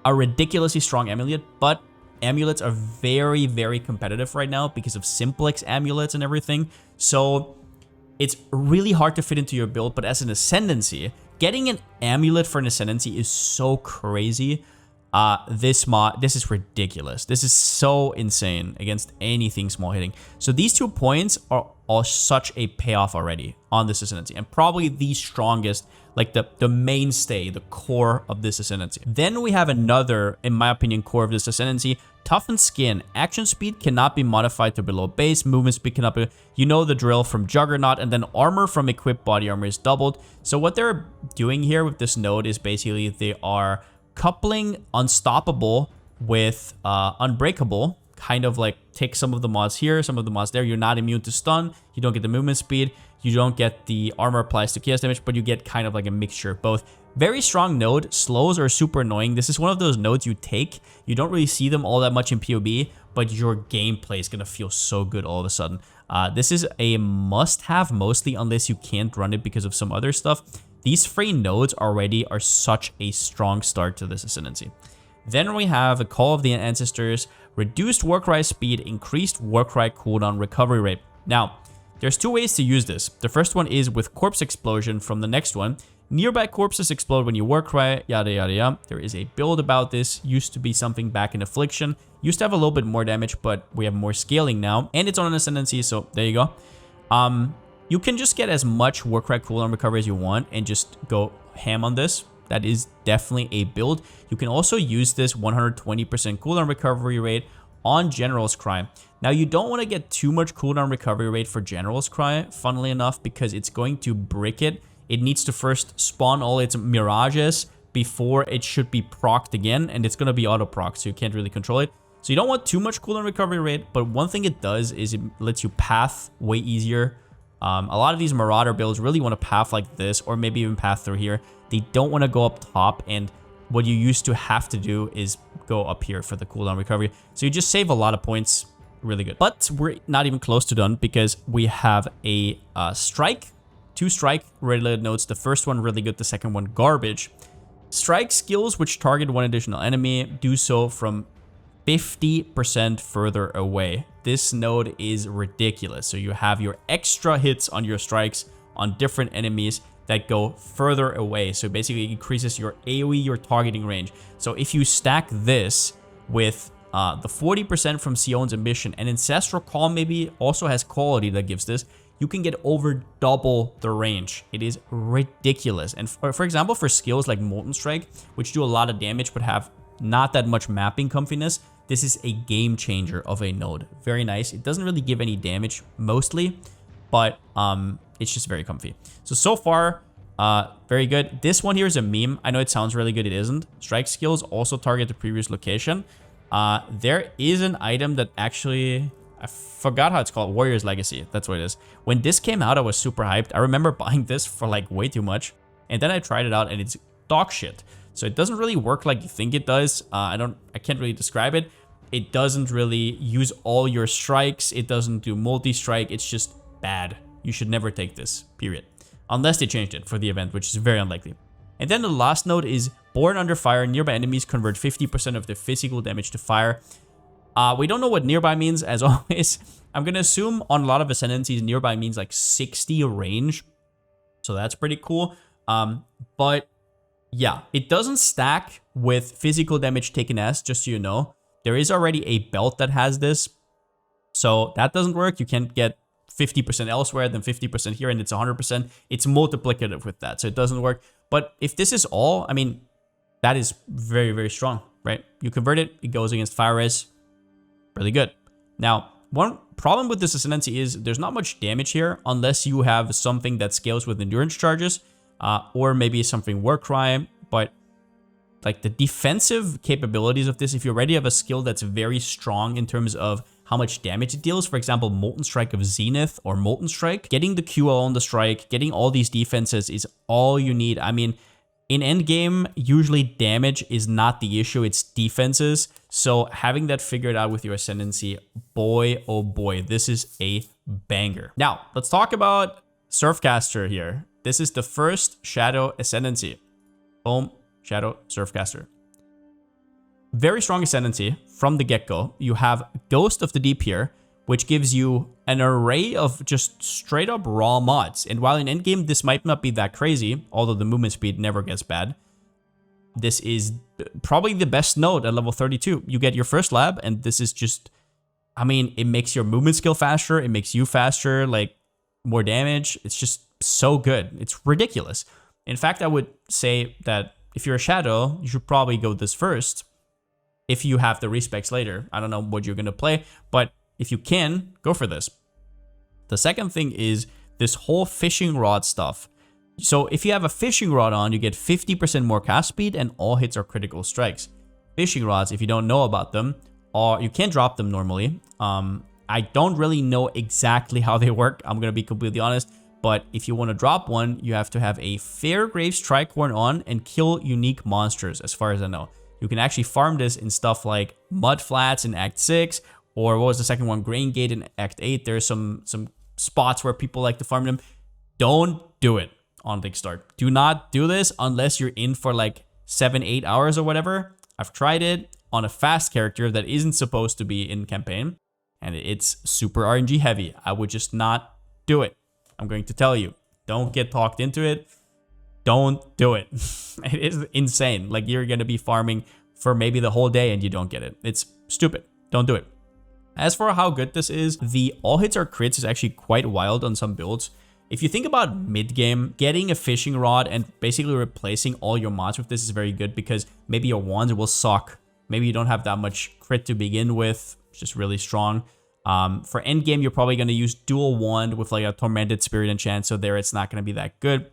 a ridiculously strong amulet, but amulets are very, very competitive right now because of simplex amulets and everything. So it's really hard to fit into your build, but as an Ascendancy, getting an amulet for an Ascendancy is so crazy. This is ridiculous. This is so insane against anything small hitting. So these 2 points are all such a payoff already on this Ascendancy, and probably the strongest, like the mainstay, the core of this Ascendancy. Then we have another, in my opinion, core of this Ascendancy. Toughened Skin. Action speed cannot be modified to below base. Movement speed cannot be... You know the drill from Juggernaut. And then armor from equipped body armor is doubled. So what they're doing here with this node is basically they are coupling Unstoppable with Unbreakable. Kind of like take some of the mods here, some of the mods there. You're not immune to stun. You don't get the movement speed. You don't get the armor applies to chaos damage, but you get kind of like a mixture of both. Very strong node. Slows are super annoying. This is one of those nodes you take. You don't really see them all that much in PoB, but your gameplay is going to feel so good all of a sudden. This is a must-have mostly, unless you can't run it because of some other stuff. These free nodes already are such a strong start to this Ascendancy. Then we have a Call of the Ancestors, reduced Warcry speed, increased Warcry cooldown recovery rate. Now, there's 2 ways to use this. The first one is with Corpse Explosion from the next one. Nearby corpses explode when you Warcry, yada yada yada. There is a build about this. Used to be something back in Affliction. Used to have a little bit more damage, but we have more scaling now. And it's on an Ascendancy, so there you go. You can just get as much Warcry cooldown recovery as you want and just go ham on this. That is definitely a build. You can also use this 120% cooldown recovery rate on General's Cry. Now, you don't want to get too much cooldown recovery rate for General's Cry, funnily enough, because it's going to brick it. It needs to first spawn all its mirages before it should be procced again, and it's going to be auto-procced, so you can't really control it. So you don't want too much cooldown recovery rate, but one thing it does is it lets you path way easier. A lot of these Marauder builds really want to path like this, or maybe even path through here. They don't want to go up top, and what you used to have to do is go up here for the cooldown recovery. So you just save a lot of points. Really good. But we're not even close to done, because we have a strike, 2 strike related nodes. The first one really good, the second one garbage. Strike skills which target one additional enemy do so from 50% further away. This node is ridiculous. So you have your extra hits on your strikes on different enemies that go further away. So basically it increases your AoE, your targeting range. So if you stack this with the 40% from Sion's Ambition, and Ancestral Call maybe also has quality that gives this, you can get over double the range. It is ridiculous. And for example, for skills like Molten Strike, which do a lot of damage but have not that much mapping comfiness, this is a game changer of a node. Very nice. It doesn't really give any damage mostly, but it's just very comfy. So far, very good. This one here is a meme. I know it sounds really good. It isn't. Strike skills also target the previous location. There is an item that actually, I forgot how it's called, Warrior's Legacy. That's what it is. When this came out, I was super hyped. I remember buying this for like way too much. And then I tried it out and it's dog shit. So it doesn't really work like you think it does. I can't really describe it. It doesn't really use all your strikes. It doesn't do multi-strike. It's just bad. You should never take this, period. Unless they changed it for the event, which is very unlikely. And then the last node is Born Under Fire. Nearby enemies convert 50% of their physical damage to fire. We don't know what nearby means, as always. I'm going to assume on a lot of Ascendancies, nearby means like 60 range. So that's pretty cool. But yeah, it doesn't stack with physical damage taken as, just so you know. There is already a belt that has this. So that doesn't work. You can't get 50% elsewhere, then 50% here, and it's 100%. It's multiplicative with that, so it doesn't work. But if this is all, I mean, that is very, very strong, right? You convert it, it goes against fire res. Really good. Now, one problem with this Ascendancy is there's not much damage here unless you have something that scales with endurance charges, or maybe something Warcry. But like the defensive capabilities of this, if you already have a skill that's very strong in terms of how much damage it deals, for example, Molten Strike of Zenith or Molten Strike, getting the QL on the strike, getting all these defenses is all you need. I mean, in endgame, usually damage is not the issue, it's defenses. So having that figured out with your Ascendancy, boy, oh boy, this is a banger. Now, let's talk about Surfcaster here. This is the first Shadow Ascendancy. Boom, Shadow Surfcaster. Very strong Ascendancy from the get-go. You have Ghost of the Deep here, which gives you an array of just straight up raw mods. And while in endgame this might not be that crazy, although the movement speed never gets bad, this is probably the best node at level 32. You get your first lab, and this is just, I mean, it makes your movement skill faster, it makes you faster, like more damage. It's just so good. It's ridiculous. In fact, I would say that if you're a Shadow, you should probably go this first. If you have the respecs later, I don't know what you're going to play, but if you can, go for this. The second thing is this whole fishing rod stuff. So if you have a fishing rod on, you get 50% more cast speed and all hits are critical strikes. Fishing rods, if you don't know about them, you can't drop them normally. I don't really know exactly how they work, I'm going to be completely honest, but if you want to drop one, you have to have a Fairgrave's Tricorn on and kill unique monsters, as far as I know. You can actually farm this in stuff like Mud Flats in Act 6, or what was the second one? Grain Gate in Act 8. There's some spots where people like to farm them. Don't do it on Big Start. Do not do this unless you're in for like 7-8 hours or whatever. I've tried it on a fast character that isn't supposed to be in campaign, and it's super RNG heavy. I would just not do it. I'm going to tell you. Don't get talked into it. Don't do it. It is insane. Like, you're going to be farming for maybe the whole day and you don't get it. It's stupid. Don't do it. As for how good this is, the all hits are crits is actually quite wild on some builds. If you think about mid-game, getting a fishing rod and basically replacing all your mods with this is very good because maybe your wands will suck. Maybe you don't have that much crit to begin with. It's just really strong. For endgame, you're probably going to use dual wand with like a Tormented Spirit enchant, so there it's not going to be that good.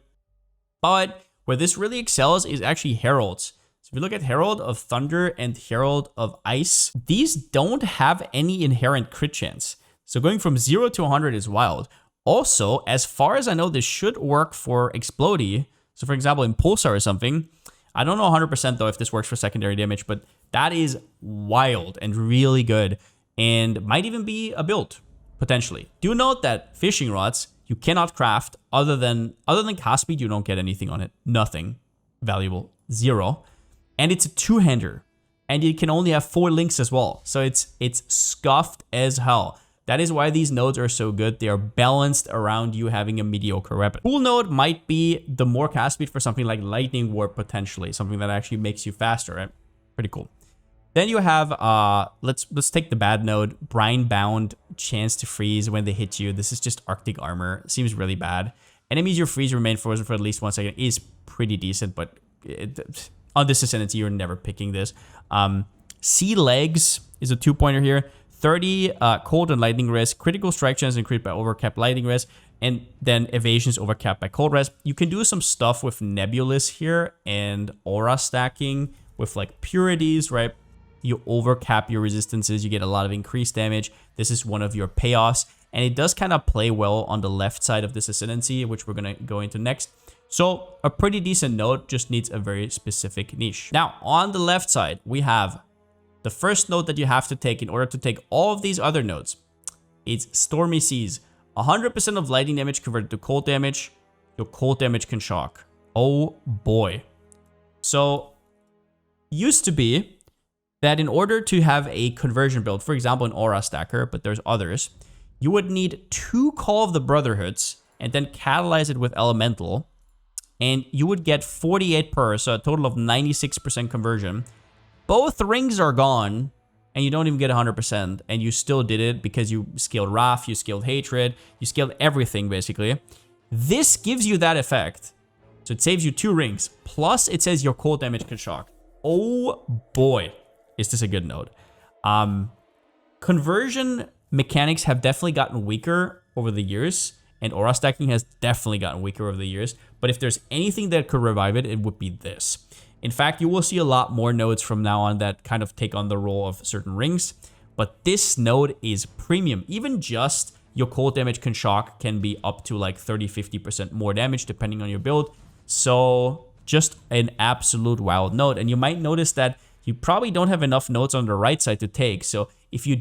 But where this really excels is actually Heralds. So if you look at Herald of Thunder and Herald of Ice, these don't have any inherent crit chance. So going from 0 to 100 is wild. Also, as far as I know, this should work for Explodey. So for example, in Pulsar or something, I don't know 100% though if this works for secondary damage, but that is wild and really good and might even be a build, potentially. Do note that fishing rods, you cannot craft other than cast speed, you don't get anything on it. Nothing valuable. 0. And it's a two-hander. And it can only have 4 links as well. So it's scuffed as hell. That is why these nodes are so good. They are balanced around you having a mediocre weapon. Cool node might be the more cast speed for something like Lightning Warp, potentially. Something that actually makes you faster, right? Pretty cool. Then you have, let's take the bad node. Brine Bound, chance to freeze when they hit you. This is just Arctic Armor. Seems really bad. Enemies you freeze remain frozen for at least 1 second is pretty decent, but on this Ascendancy, you're never picking this. Sea Legs is a 2-pointer here. 30 cold and lightning risk, critical strike chance increased by overcapped lightning risk, and then evasions overcapped by cold risk. You can do some stuff with Nebulous here and aura stacking with like purities, right? You overcap your resistances, you get a lot of increased damage. This is one of your payoffs, and it does kind of play well on the left side of this Ascendancy, which we're gonna go into next. So a pretty decent node, just needs a very specific niche. Now on the left side, we have the first node that you have to take in order to take all of these other nodes. It's Stormy Seas. 100% of lightning damage converted to cold damage. Your cold damage can shock. Oh boy. So, used to be that in order to have a conversion build, for example, an Aura Stacker, but there's others, you would need 2 Call of the Brotherhoods and then catalyze it with Elemental, and you would get 48 per, so a total of 96% conversion. Both rings are gone, and you don't even get 100%, and you still did it because you scaled Wrath, you scaled Hatred, you scaled everything, basically. This gives you that effect. So it saves you 2 rings, plus it says your cold damage can shock. Oh boy, is this a good node. Conversion mechanics have definitely gotten weaker over the years, and aura stacking has definitely gotten weaker over the years, but if there's anything that could revive it, it would be this. In fact, you will see a lot more nodes from now on that kind of take on the role of certain rings, but this node is premium. Even just your cold damage can shock can be up to like 30-50% more damage depending on your build. So just an absolute wild node. And you might notice that you probably don't have enough nodes on the right side to take. So if you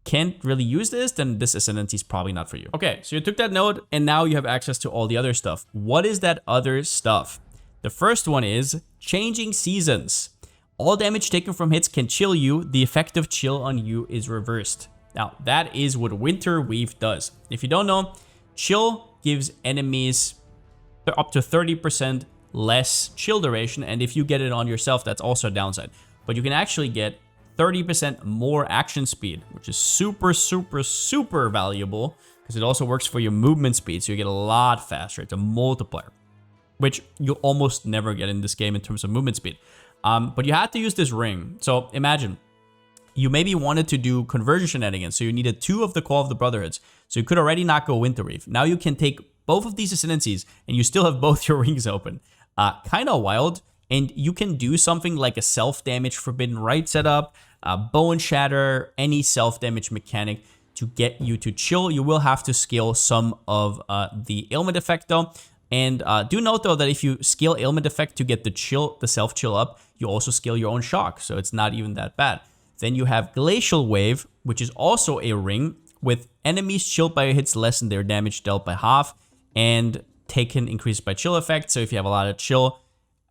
can't really use this, then this Ascendancy is probably not for you. Okay, so you took that node and now you have access to all the other stuff. What is that other stuff? The first one is Changing Seasons. All damage taken from hits can chill you. The effect of chill on you is reversed. Now, that is what Winter Weave does. If you don't know, chill gives enemies up to 30% less chill duration, and if you get it on yourself, that's also a downside. But you can actually get 30% more action speed, which is super, super, super valuable because it also works for your movement speed, so you get a lot faster. It's a multiplier, which you almost never get in this game in terms of movement speed. But you had to use this ring. So imagine you maybe wanted to do conversion shenanigans, so you needed 2 of the Call of the Brotherhoods. So you could already not go Winter Reef. Now you can take both of these Ascendancies and you still have both your rings open. Kind of wild. And you can do something like a self-damage Forbidden Rite setup, Bone Shatter, any self-damage mechanic to get you to chill. You will have to scale some of the ailment effect though. And do note though that if you scale ailment effect to get the self-chill up, you also scale your own shock, so it's not even that bad. Then you have Glacial Wave, which is also a ring with enemies chilled by hits lessen their damage dealt by half, and taken increased by chill effect. So if you have a lot of chill,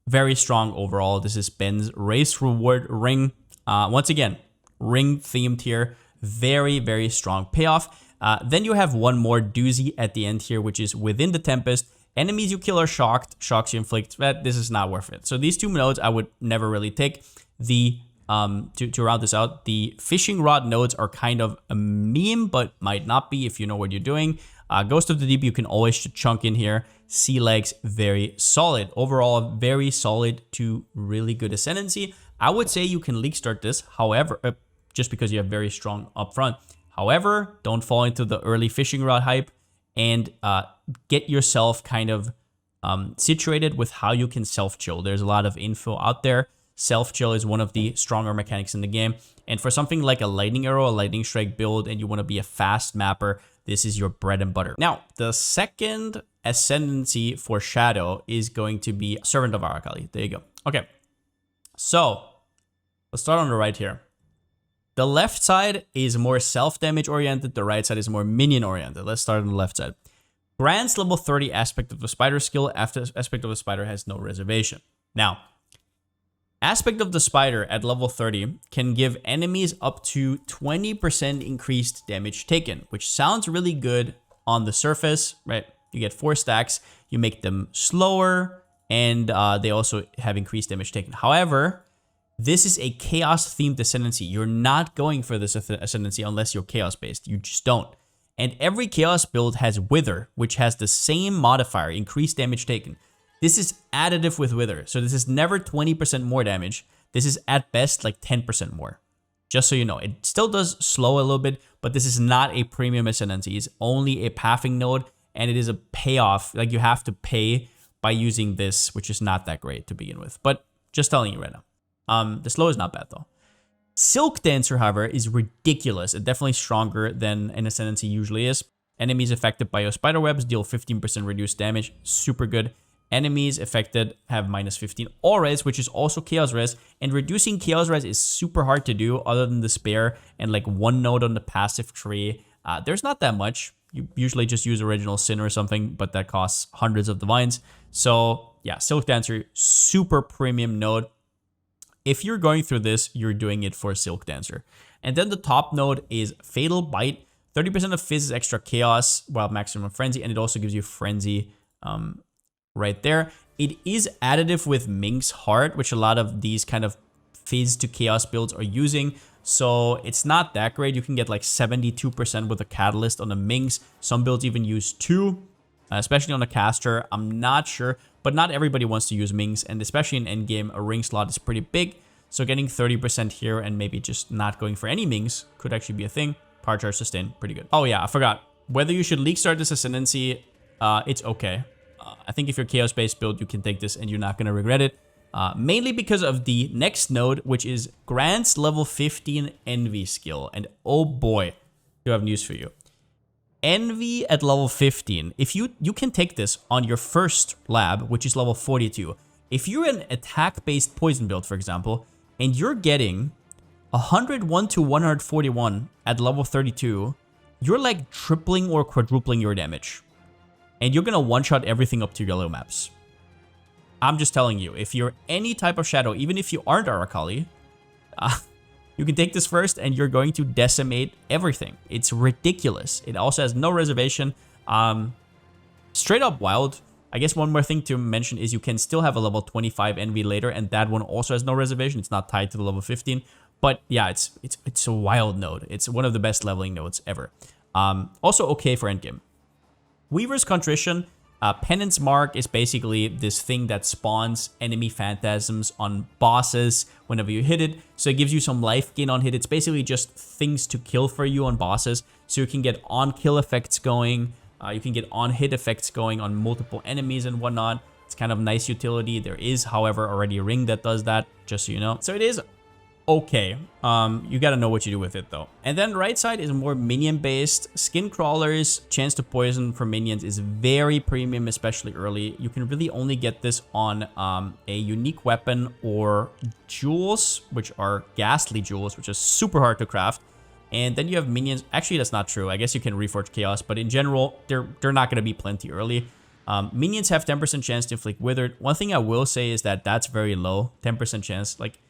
very strong overall. This is Ben's Race Reward ring. Once again, ring themed here, very, very strong payoff. Then you have one more doozy at the end here, which is Within the Tempest. Enemies you kill are shocked, shocks you inflict. This is not worth it. So these 2 nodes I would never really take. To round this out, the fishing rod nodes are kind of a meme, but might not be if you know what you're doing. Ghost of the Deep you can always chunk in here. Sea Legs, very solid. Overall, very solid to really good Ascendancy. I would say you can league start this, however, just because you have very strong upfront. However, don't fall into the early fishing rod hype, and get yourself kind of situated with how you can self-chill. There's a lot of info out there. Self-chill is one of the stronger mechanics in the game. And for something like a Lightning Arrow, a Lightning Strike build, and you want to be a fast mapper, this is your bread and butter. Now, the second Ascendancy for Shadow is going to be Servant of Arakaali. There you go. Okay, so let's start on the right here. The left side is more self-damage oriented. The right side is more minion oriented. Let's start on the left side. Grants level 30 Aspect of the Spider skill. After Aspect of the Spider has no reservation. Now, Aspect of the Spider at level 30 can give enemies up to 20% increased damage taken, which sounds really good on the surface, right? You get 4 stacks, you make them slower, and they also have increased damage taken. However, this is a chaos-themed ascendancy. You're not going for this ascendancy unless you're chaos-based. You just don't. And every chaos build has Wither, which has the same modifier, increased damage taken. This is additive with Wither, so this is never 20% more damage. This is at best like 10% more. Just so you know, it still does slow a little bit, but this is not a premium ascendancy. It's only a pathing node, and it is a payoff. Like, you have to pay by using this, which is not that great to begin with. But just telling you right now. The slow is not bad though. Silk Dancer, however, is ridiculous. It's definitely stronger than an ascendancy usually is. Enemies affected by your spider webs deal 15% reduced damage. Super good. Enemies affected have minus 15 all res, which is also chaos res, and reducing chaos res is super hard to do other than despair and like 1 node on the passive tree. There's not that much. You usually just use original sin or something, but that costs hundreds of divines. So yeah, Silk Dancer, super premium node. If you're going through this, you're doing it for Silk Dancer. And then the top node is Fatal Bite. 30% of Fizz is extra chaos while maximum frenzy, and it also gives you frenzy right there. It is additive with Mink's Heart, which a lot of these kind of Fizz to chaos builds are using. So it's not that great. You can get like 72% with a Catalyst on the Minks. Some builds even use 2, especially on a caster. I'm not sure, but not everybody wants to use Minks, and especially in endgame, a ring slot is pretty big. So getting 30% here and maybe just not going for any Minks could actually be a thing. Power Charge Sustain, pretty good. Oh yeah, I forgot. Whether you should League Start this Ascendancy, it's okay. I think if you're Chaos-based build, you can take this and you're not going to regret it. Mainly because of the next node, which is grants level 15 Envy skill. And oh boy, do I have news for you. Envy at level 15. If you can take this on your first lab, which is level 42. If you're an attack-based poison build, for example, and you're getting 101 to 141 at level 32, you're like tripling or quadrupling your damage. And you're gonna one-shot everything up to yellow maps. I'm just telling you, if you're any type of shadow, even if you aren't Arakaali, you can take this first and you're going to decimate everything. It's ridiculous. It also has no reservation. Straight up wild. I guess one more thing to mention is you can still have a level 25 Envy later, and that one also has no reservation. It's not tied to the level 15. But yeah, it's a wild node. It's one of the best leveling nodes ever. Also okay for endgame. Weaver's Contrition, Penance Mark is basically this thing that spawns enemy phantasms on bosses whenever you hit it. So it gives you some life gain on hit. It's basically just things to kill for you on bosses. So you can get on-kill effects going. You can get on-hit effects going on multiple enemies and whatnot. It's kind of nice utility. There is, however, already a ring that does that, just so you know. So it is okay. You gotta know what you do with it though. And then right side is more minion based. Skin Crawlers, chance to poison for minions is very premium, especially early. You can really only get this on a unique weapon or jewels, which are ghastly jewels, which is super hard to craft. And then you have minions. Actually, that's not true. I guess you can reforge chaos, but in general, they're not gonna be plenty early. Minions have 10% chance to inflict withered. One thing I will say is that that's very low, 10% chance. Like,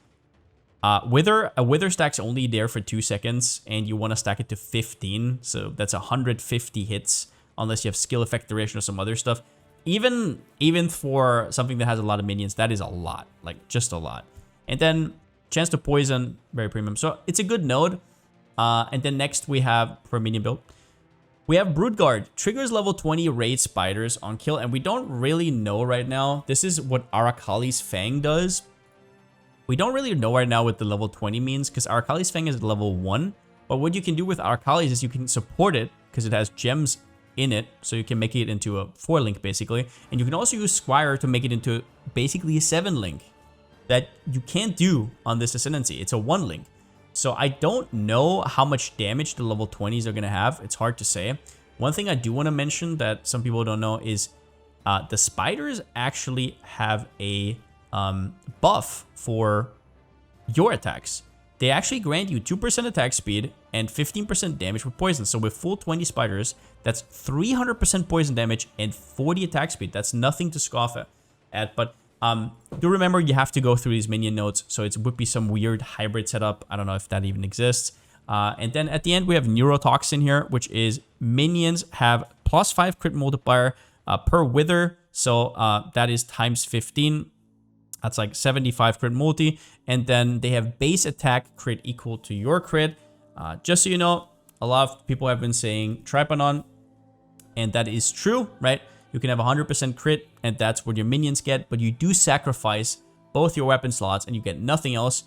a wither stack's only there for 2 seconds, and you want to stack it to 15, so that's 150 hits, unless you have skill effect duration or some other stuff. Even for something that has a lot of minions, that is a lot, like just a lot. And then chance to poison, very premium. So it's a good node. And then next we have, for minion build, we have Broodguard. Triggers level 20 raid spiders on kill, and we don't really know right now. This is what Arakaali's Fang does. We don't really know right now what the level 20 means, because Arakaali's Fang is level 1. But what you can do with Arakaali's is you can support it, because it has gems in it, so you can make it into a 4-link, basically. And you can also use Squire to make it into basically a 7-link that you can't do on this Ascendancy. It's a 1-link. So I don't know how much damage the level 20s are going to have. It's hard to say. One thing I do want to mention that some people don't know is the spiders actually have a buff for your attacks. They actually grant you 2% attack speed and 15% damage with poison. So with full 20 spiders, that's 300% poison damage and 40 attack speed. That's nothing to scoff at. But Do remember you have to go through these minion nodes, so it would be some weird hybrid setup. I don't know if that even exists. And then at the end, we have Neurotoxin here, which is minions have +5 crit multiplier per wither. So that is times 15. That's like 75 crit multi. And then they have base attack crit equal to your crit. Just so you know, a lot of people have been saying Trypanon, and that is true, right? You can have 100% crit, and that's what your minions get, but you do sacrifice both your weapon slots, and you get nothing else.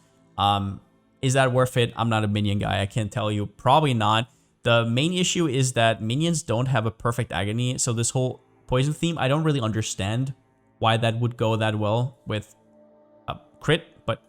Is that worth it? I'm not a minion guy. I can't tell you. Probably not. The main issue is that minions don't have a perfect agony, so this whole poison theme, I don't really understand why that would go that well with crit, but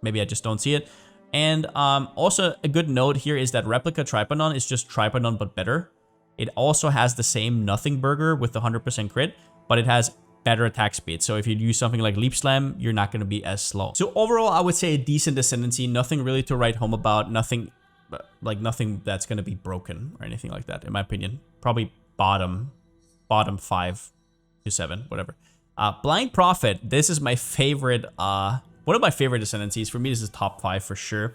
maybe I just don't see it. And also a good note here is that Replica Trypanon is just Trypanon but better. It also has the same Nothing Burger with the 100% crit, but it has better attack speed. So if you use something like Leap Slam, you're not going to be as slow. So overall, I would say a decent Ascendancy. Nothing really to write home about. Nothing that's going to be broken or anything like that, in my opinion. Probably bottom 5 to 7, whatever. Blind Prophet. This is my favorite, one of my favorite Ascendancies. For me, this is top 5 for sure.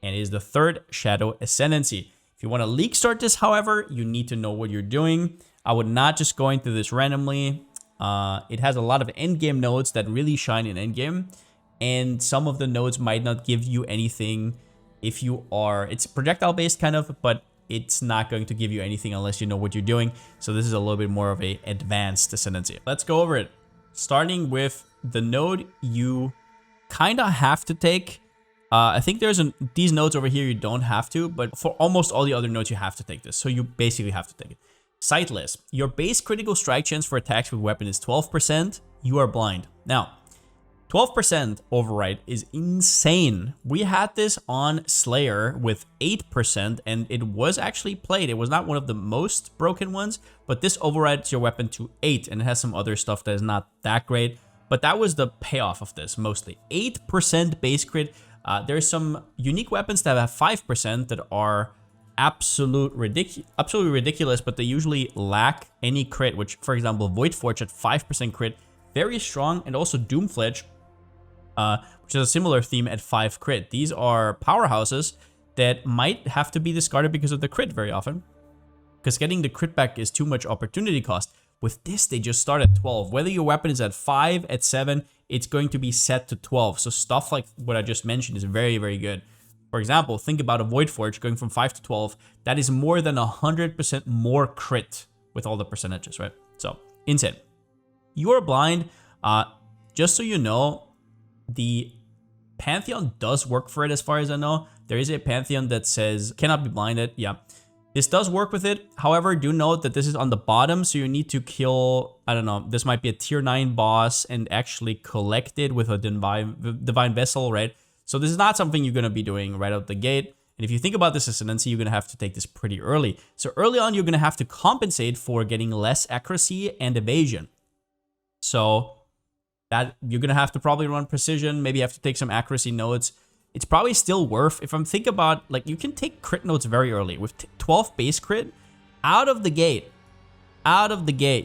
And it is the 3rd Shadow Ascendancy. If you want to league start this, however, you need to know what you're doing. I would not just go into this randomly. It has a lot of endgame nodes that really shine in endgame. And some of the nodes might not give you anything if you are... It's projectile based kind of, but it's not going to give you anything unless you know what you're doing. So this is a little bit more of a advanced Ascendancy. Let's go over it. Starting with the node you kind of have to take. I think these nodes over here you don't have to, but for almost all the other nodes you have to take this. So you basically have to take it. Sightless. Your base critical strike chance for attacks with weapon is 12%. You are blind. Now, 12% override is insane. We had this on Slayer with 8%, and it was actually played. It was not one of the most broken ones, but this overrides your weapon to 8, and it has some other stuff that is not that great. But that was the payoff of this, mostly. 8% base crit. There's some unique weapons that have 5% that are absolutely ridiculous, but they usually lack any crit, which, for example, Void Forge at 5% crit, very strong, and also Doomfledge, which is a similar theme at 5 crit. These are powerhouses that might have to be discarded because of the crit very often, because getting the crit back is too much opportunity cost. With this, they just start at 12. Whether your weapon is at 5, at 7, it's going to be set to 12. So stuff like what I just mentioned is very, very good. For example, think about a Void Forge going from 5 to 12. That is more than 100% more crit with all the percentages, right? So, insane. You are blind. Just so you know, the Pantheon does work for it as far as I know. There is a Pantheon that says cannot be blinded. Yeah. This does work with it. However, do note that this is on the bottom, so you need to kill, I don't know, this might be a tier 9 boss and actually collect it with a divine vessel, right? So this is not something you're going to be doing right out the gate. And if you think about this Ascendancy, you're going to have to take this pretty early. So early on, you're going to have to compensate for getting less accuracy and evasion. So that you're going to have to probably run precision, maybe you have to take some accuracy nodes. It's probably still worth, if I'm thinking about, like, you can take crit nodes very early. With 12 base crit, out of the gate,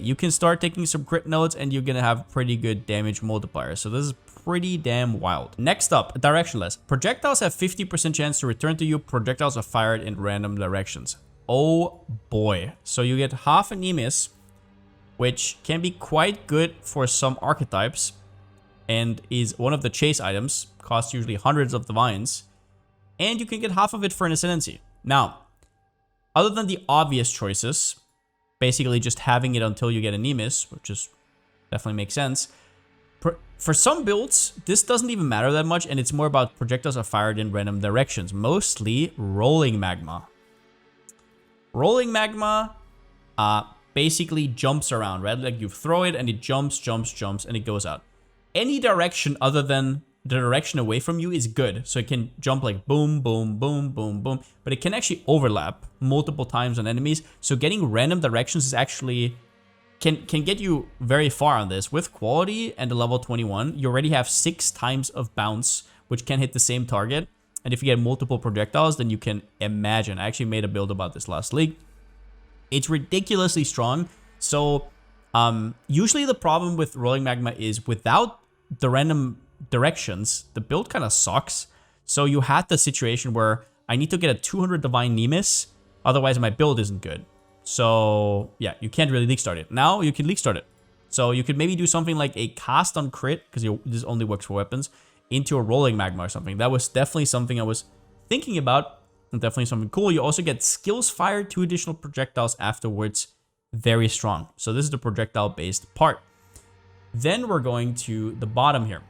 you can start taking some crit nodes and you're going to have pretty good damage multipliers. So this is pretty damn wild. Next up, directionless. Projectiles have 50% chance to return to you. Projectiles are fired in random directions. Oh boy. So you get half an Emis, which can be quite good for some archetypes and is one of the chase items. Costs usually hundreds of divines, and you can get half of it for an Ascendancy. Now, other than the obvious choices, basically just having it until you get an Emis, which is definitely makes sense. For some builds, this doesn't even matter that much, and it's more about projectiles are fired in random directions, mostly Rolling Magma. Rolling Magma basically jumps around, right? Like you throw it and it jumps, and it goes out. Any direction other than the direction away from you is good. So it can jump like boom, boom, boom, boom, boom. But it can actually overlap multiple times on enemies. So getting random directions is actually... Can get you very far on this. With quality and a level 21, you already have 6 times of bounce, which can hit the same target. And if you get multiple projectiles, then you can imagine. I actually made a build about this last league. It's ridiculously strong. So usually the problem with Rolling Magma is without the random directions, the build kind of sucks. So you had the situation where I need to get a 200 Divine Nemesis, otherwise my build isn't good. So yeah, you can't really league start it. Now you can league start it. So you could maybe do something like a cast on crit, because this only works for weapons, into a rolling magma or something. That was definitely something I was thinking about, and definitely something cool. You also get skills fired, 2 additional projectiles afterwards. Very strong. So this is the projectile based part. Then we're going to the bottom here.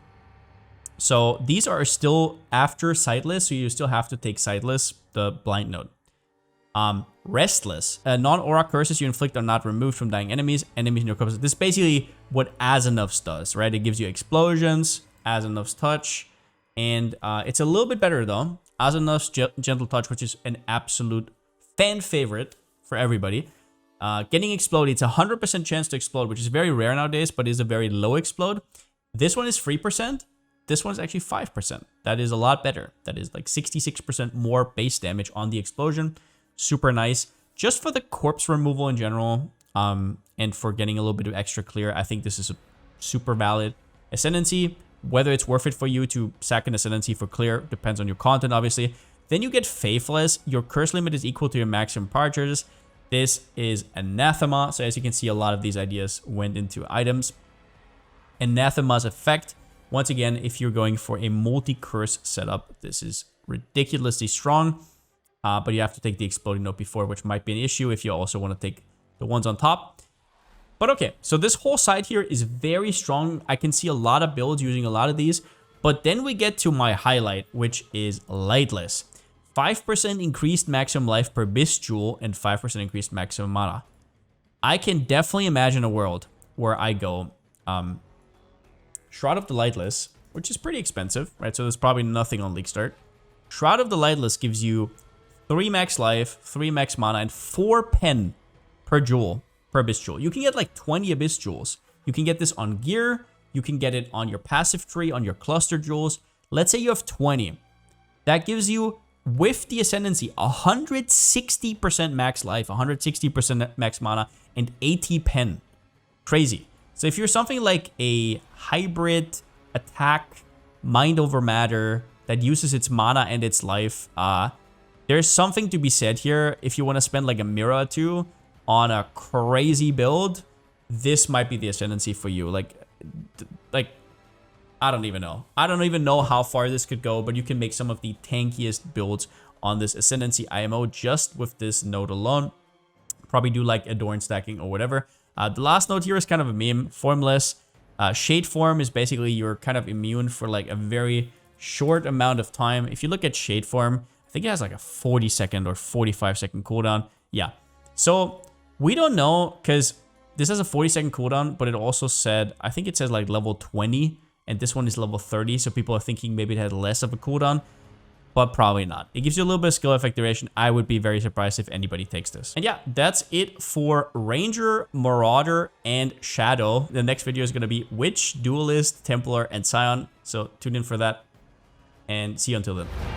So these are still after Sightless, so you still have to take Sightless, the blind node. Restless. Non-aura curses you inflict are not removed from dying enemies. Enemies in your combat. This is basically what As Enough's does, right? It gives you explosions, As Enough's touch, and it's a little bit better though. As Enough's gentle touch, which is an absolute fan favorite for everybody. Getting explode, it's a 100% chance to explode, which is very rare nowadays, but is a very low explode. This one is 3%. This one is actually 5%. That is a lot better. That is like 66% more base damage on the explosion. Super nice. Just for the corpse removal in general, and for getting a little bit of extra clear, I think this is a super valid Ascendancy. Whether it's worth it for you to sack an Ascendancy for clear depends on your content, obviously. Then you get Faithless. Your curse limit is equal to your maximum power charges. This is Anathema. So as you can see, a lot of these ideas went into items. Anathema's effect. Once again, if you're going for a multi-curse setup, this is ridiculously strong. But you have to take the exploding note before, which might be an issue if you also want to take the ones on top. But okay, so this whole side here is very strong. I can see a lot of builds using a lot of these. But then we get to my highlight, which is Lightless. 5% increased maximum life per Bis Jewel and 5% increased maximum mana. I can definitely imagine a world where I go Shroud of the Lightless, which is pretty expensive, right? So there's probably nothing on League Start. Shroud of the Lightless gives you 3 max life, 3 max mana, and 4 pen per jewel, per Abyss Jewel. You can get like 20 Abyss Jewels. You can get this on gear. You can get it on your passive tree, on your cluster jewels. Let's say you have 20. That gives you, with the Ascendancy, 160% max life, 160% max mana, and 80 pen. Crazy. So if you're something like a hybrid attack, mind over matter, that uses its mana and its life, there's something to be said here. If you want to spend like a mirror or two on a crazy build, this might be the Ascendancy for you. Like I don't even know. I don't even know how far this could go, but you can make some of the tankiest builds on this Ascendancy IMO just with this node alone. Probably do like Adorn stacking or whatever. The last node here is kind of a meme. Formless. Shade Form is basically you're kind of immune for like a very short amount of time. If you look at Shade Form, I think it has like a 40-second or 45-second cooldown. Yeah. So we don't know because this has a 40-second cooldown, but it also said, I think it says like level 20, and this one is level 30. So people are thinking maybe it had less of a cooldown, but probably not. It gives you a little bit of skill effect duration. I would be very surprised if anybody takes this. And yeah, that's it for Ranger, Marauder, and Shadow. The next video is going to be Witch, Duelist, Templar, and Scion. So tune in for that, and see you until then.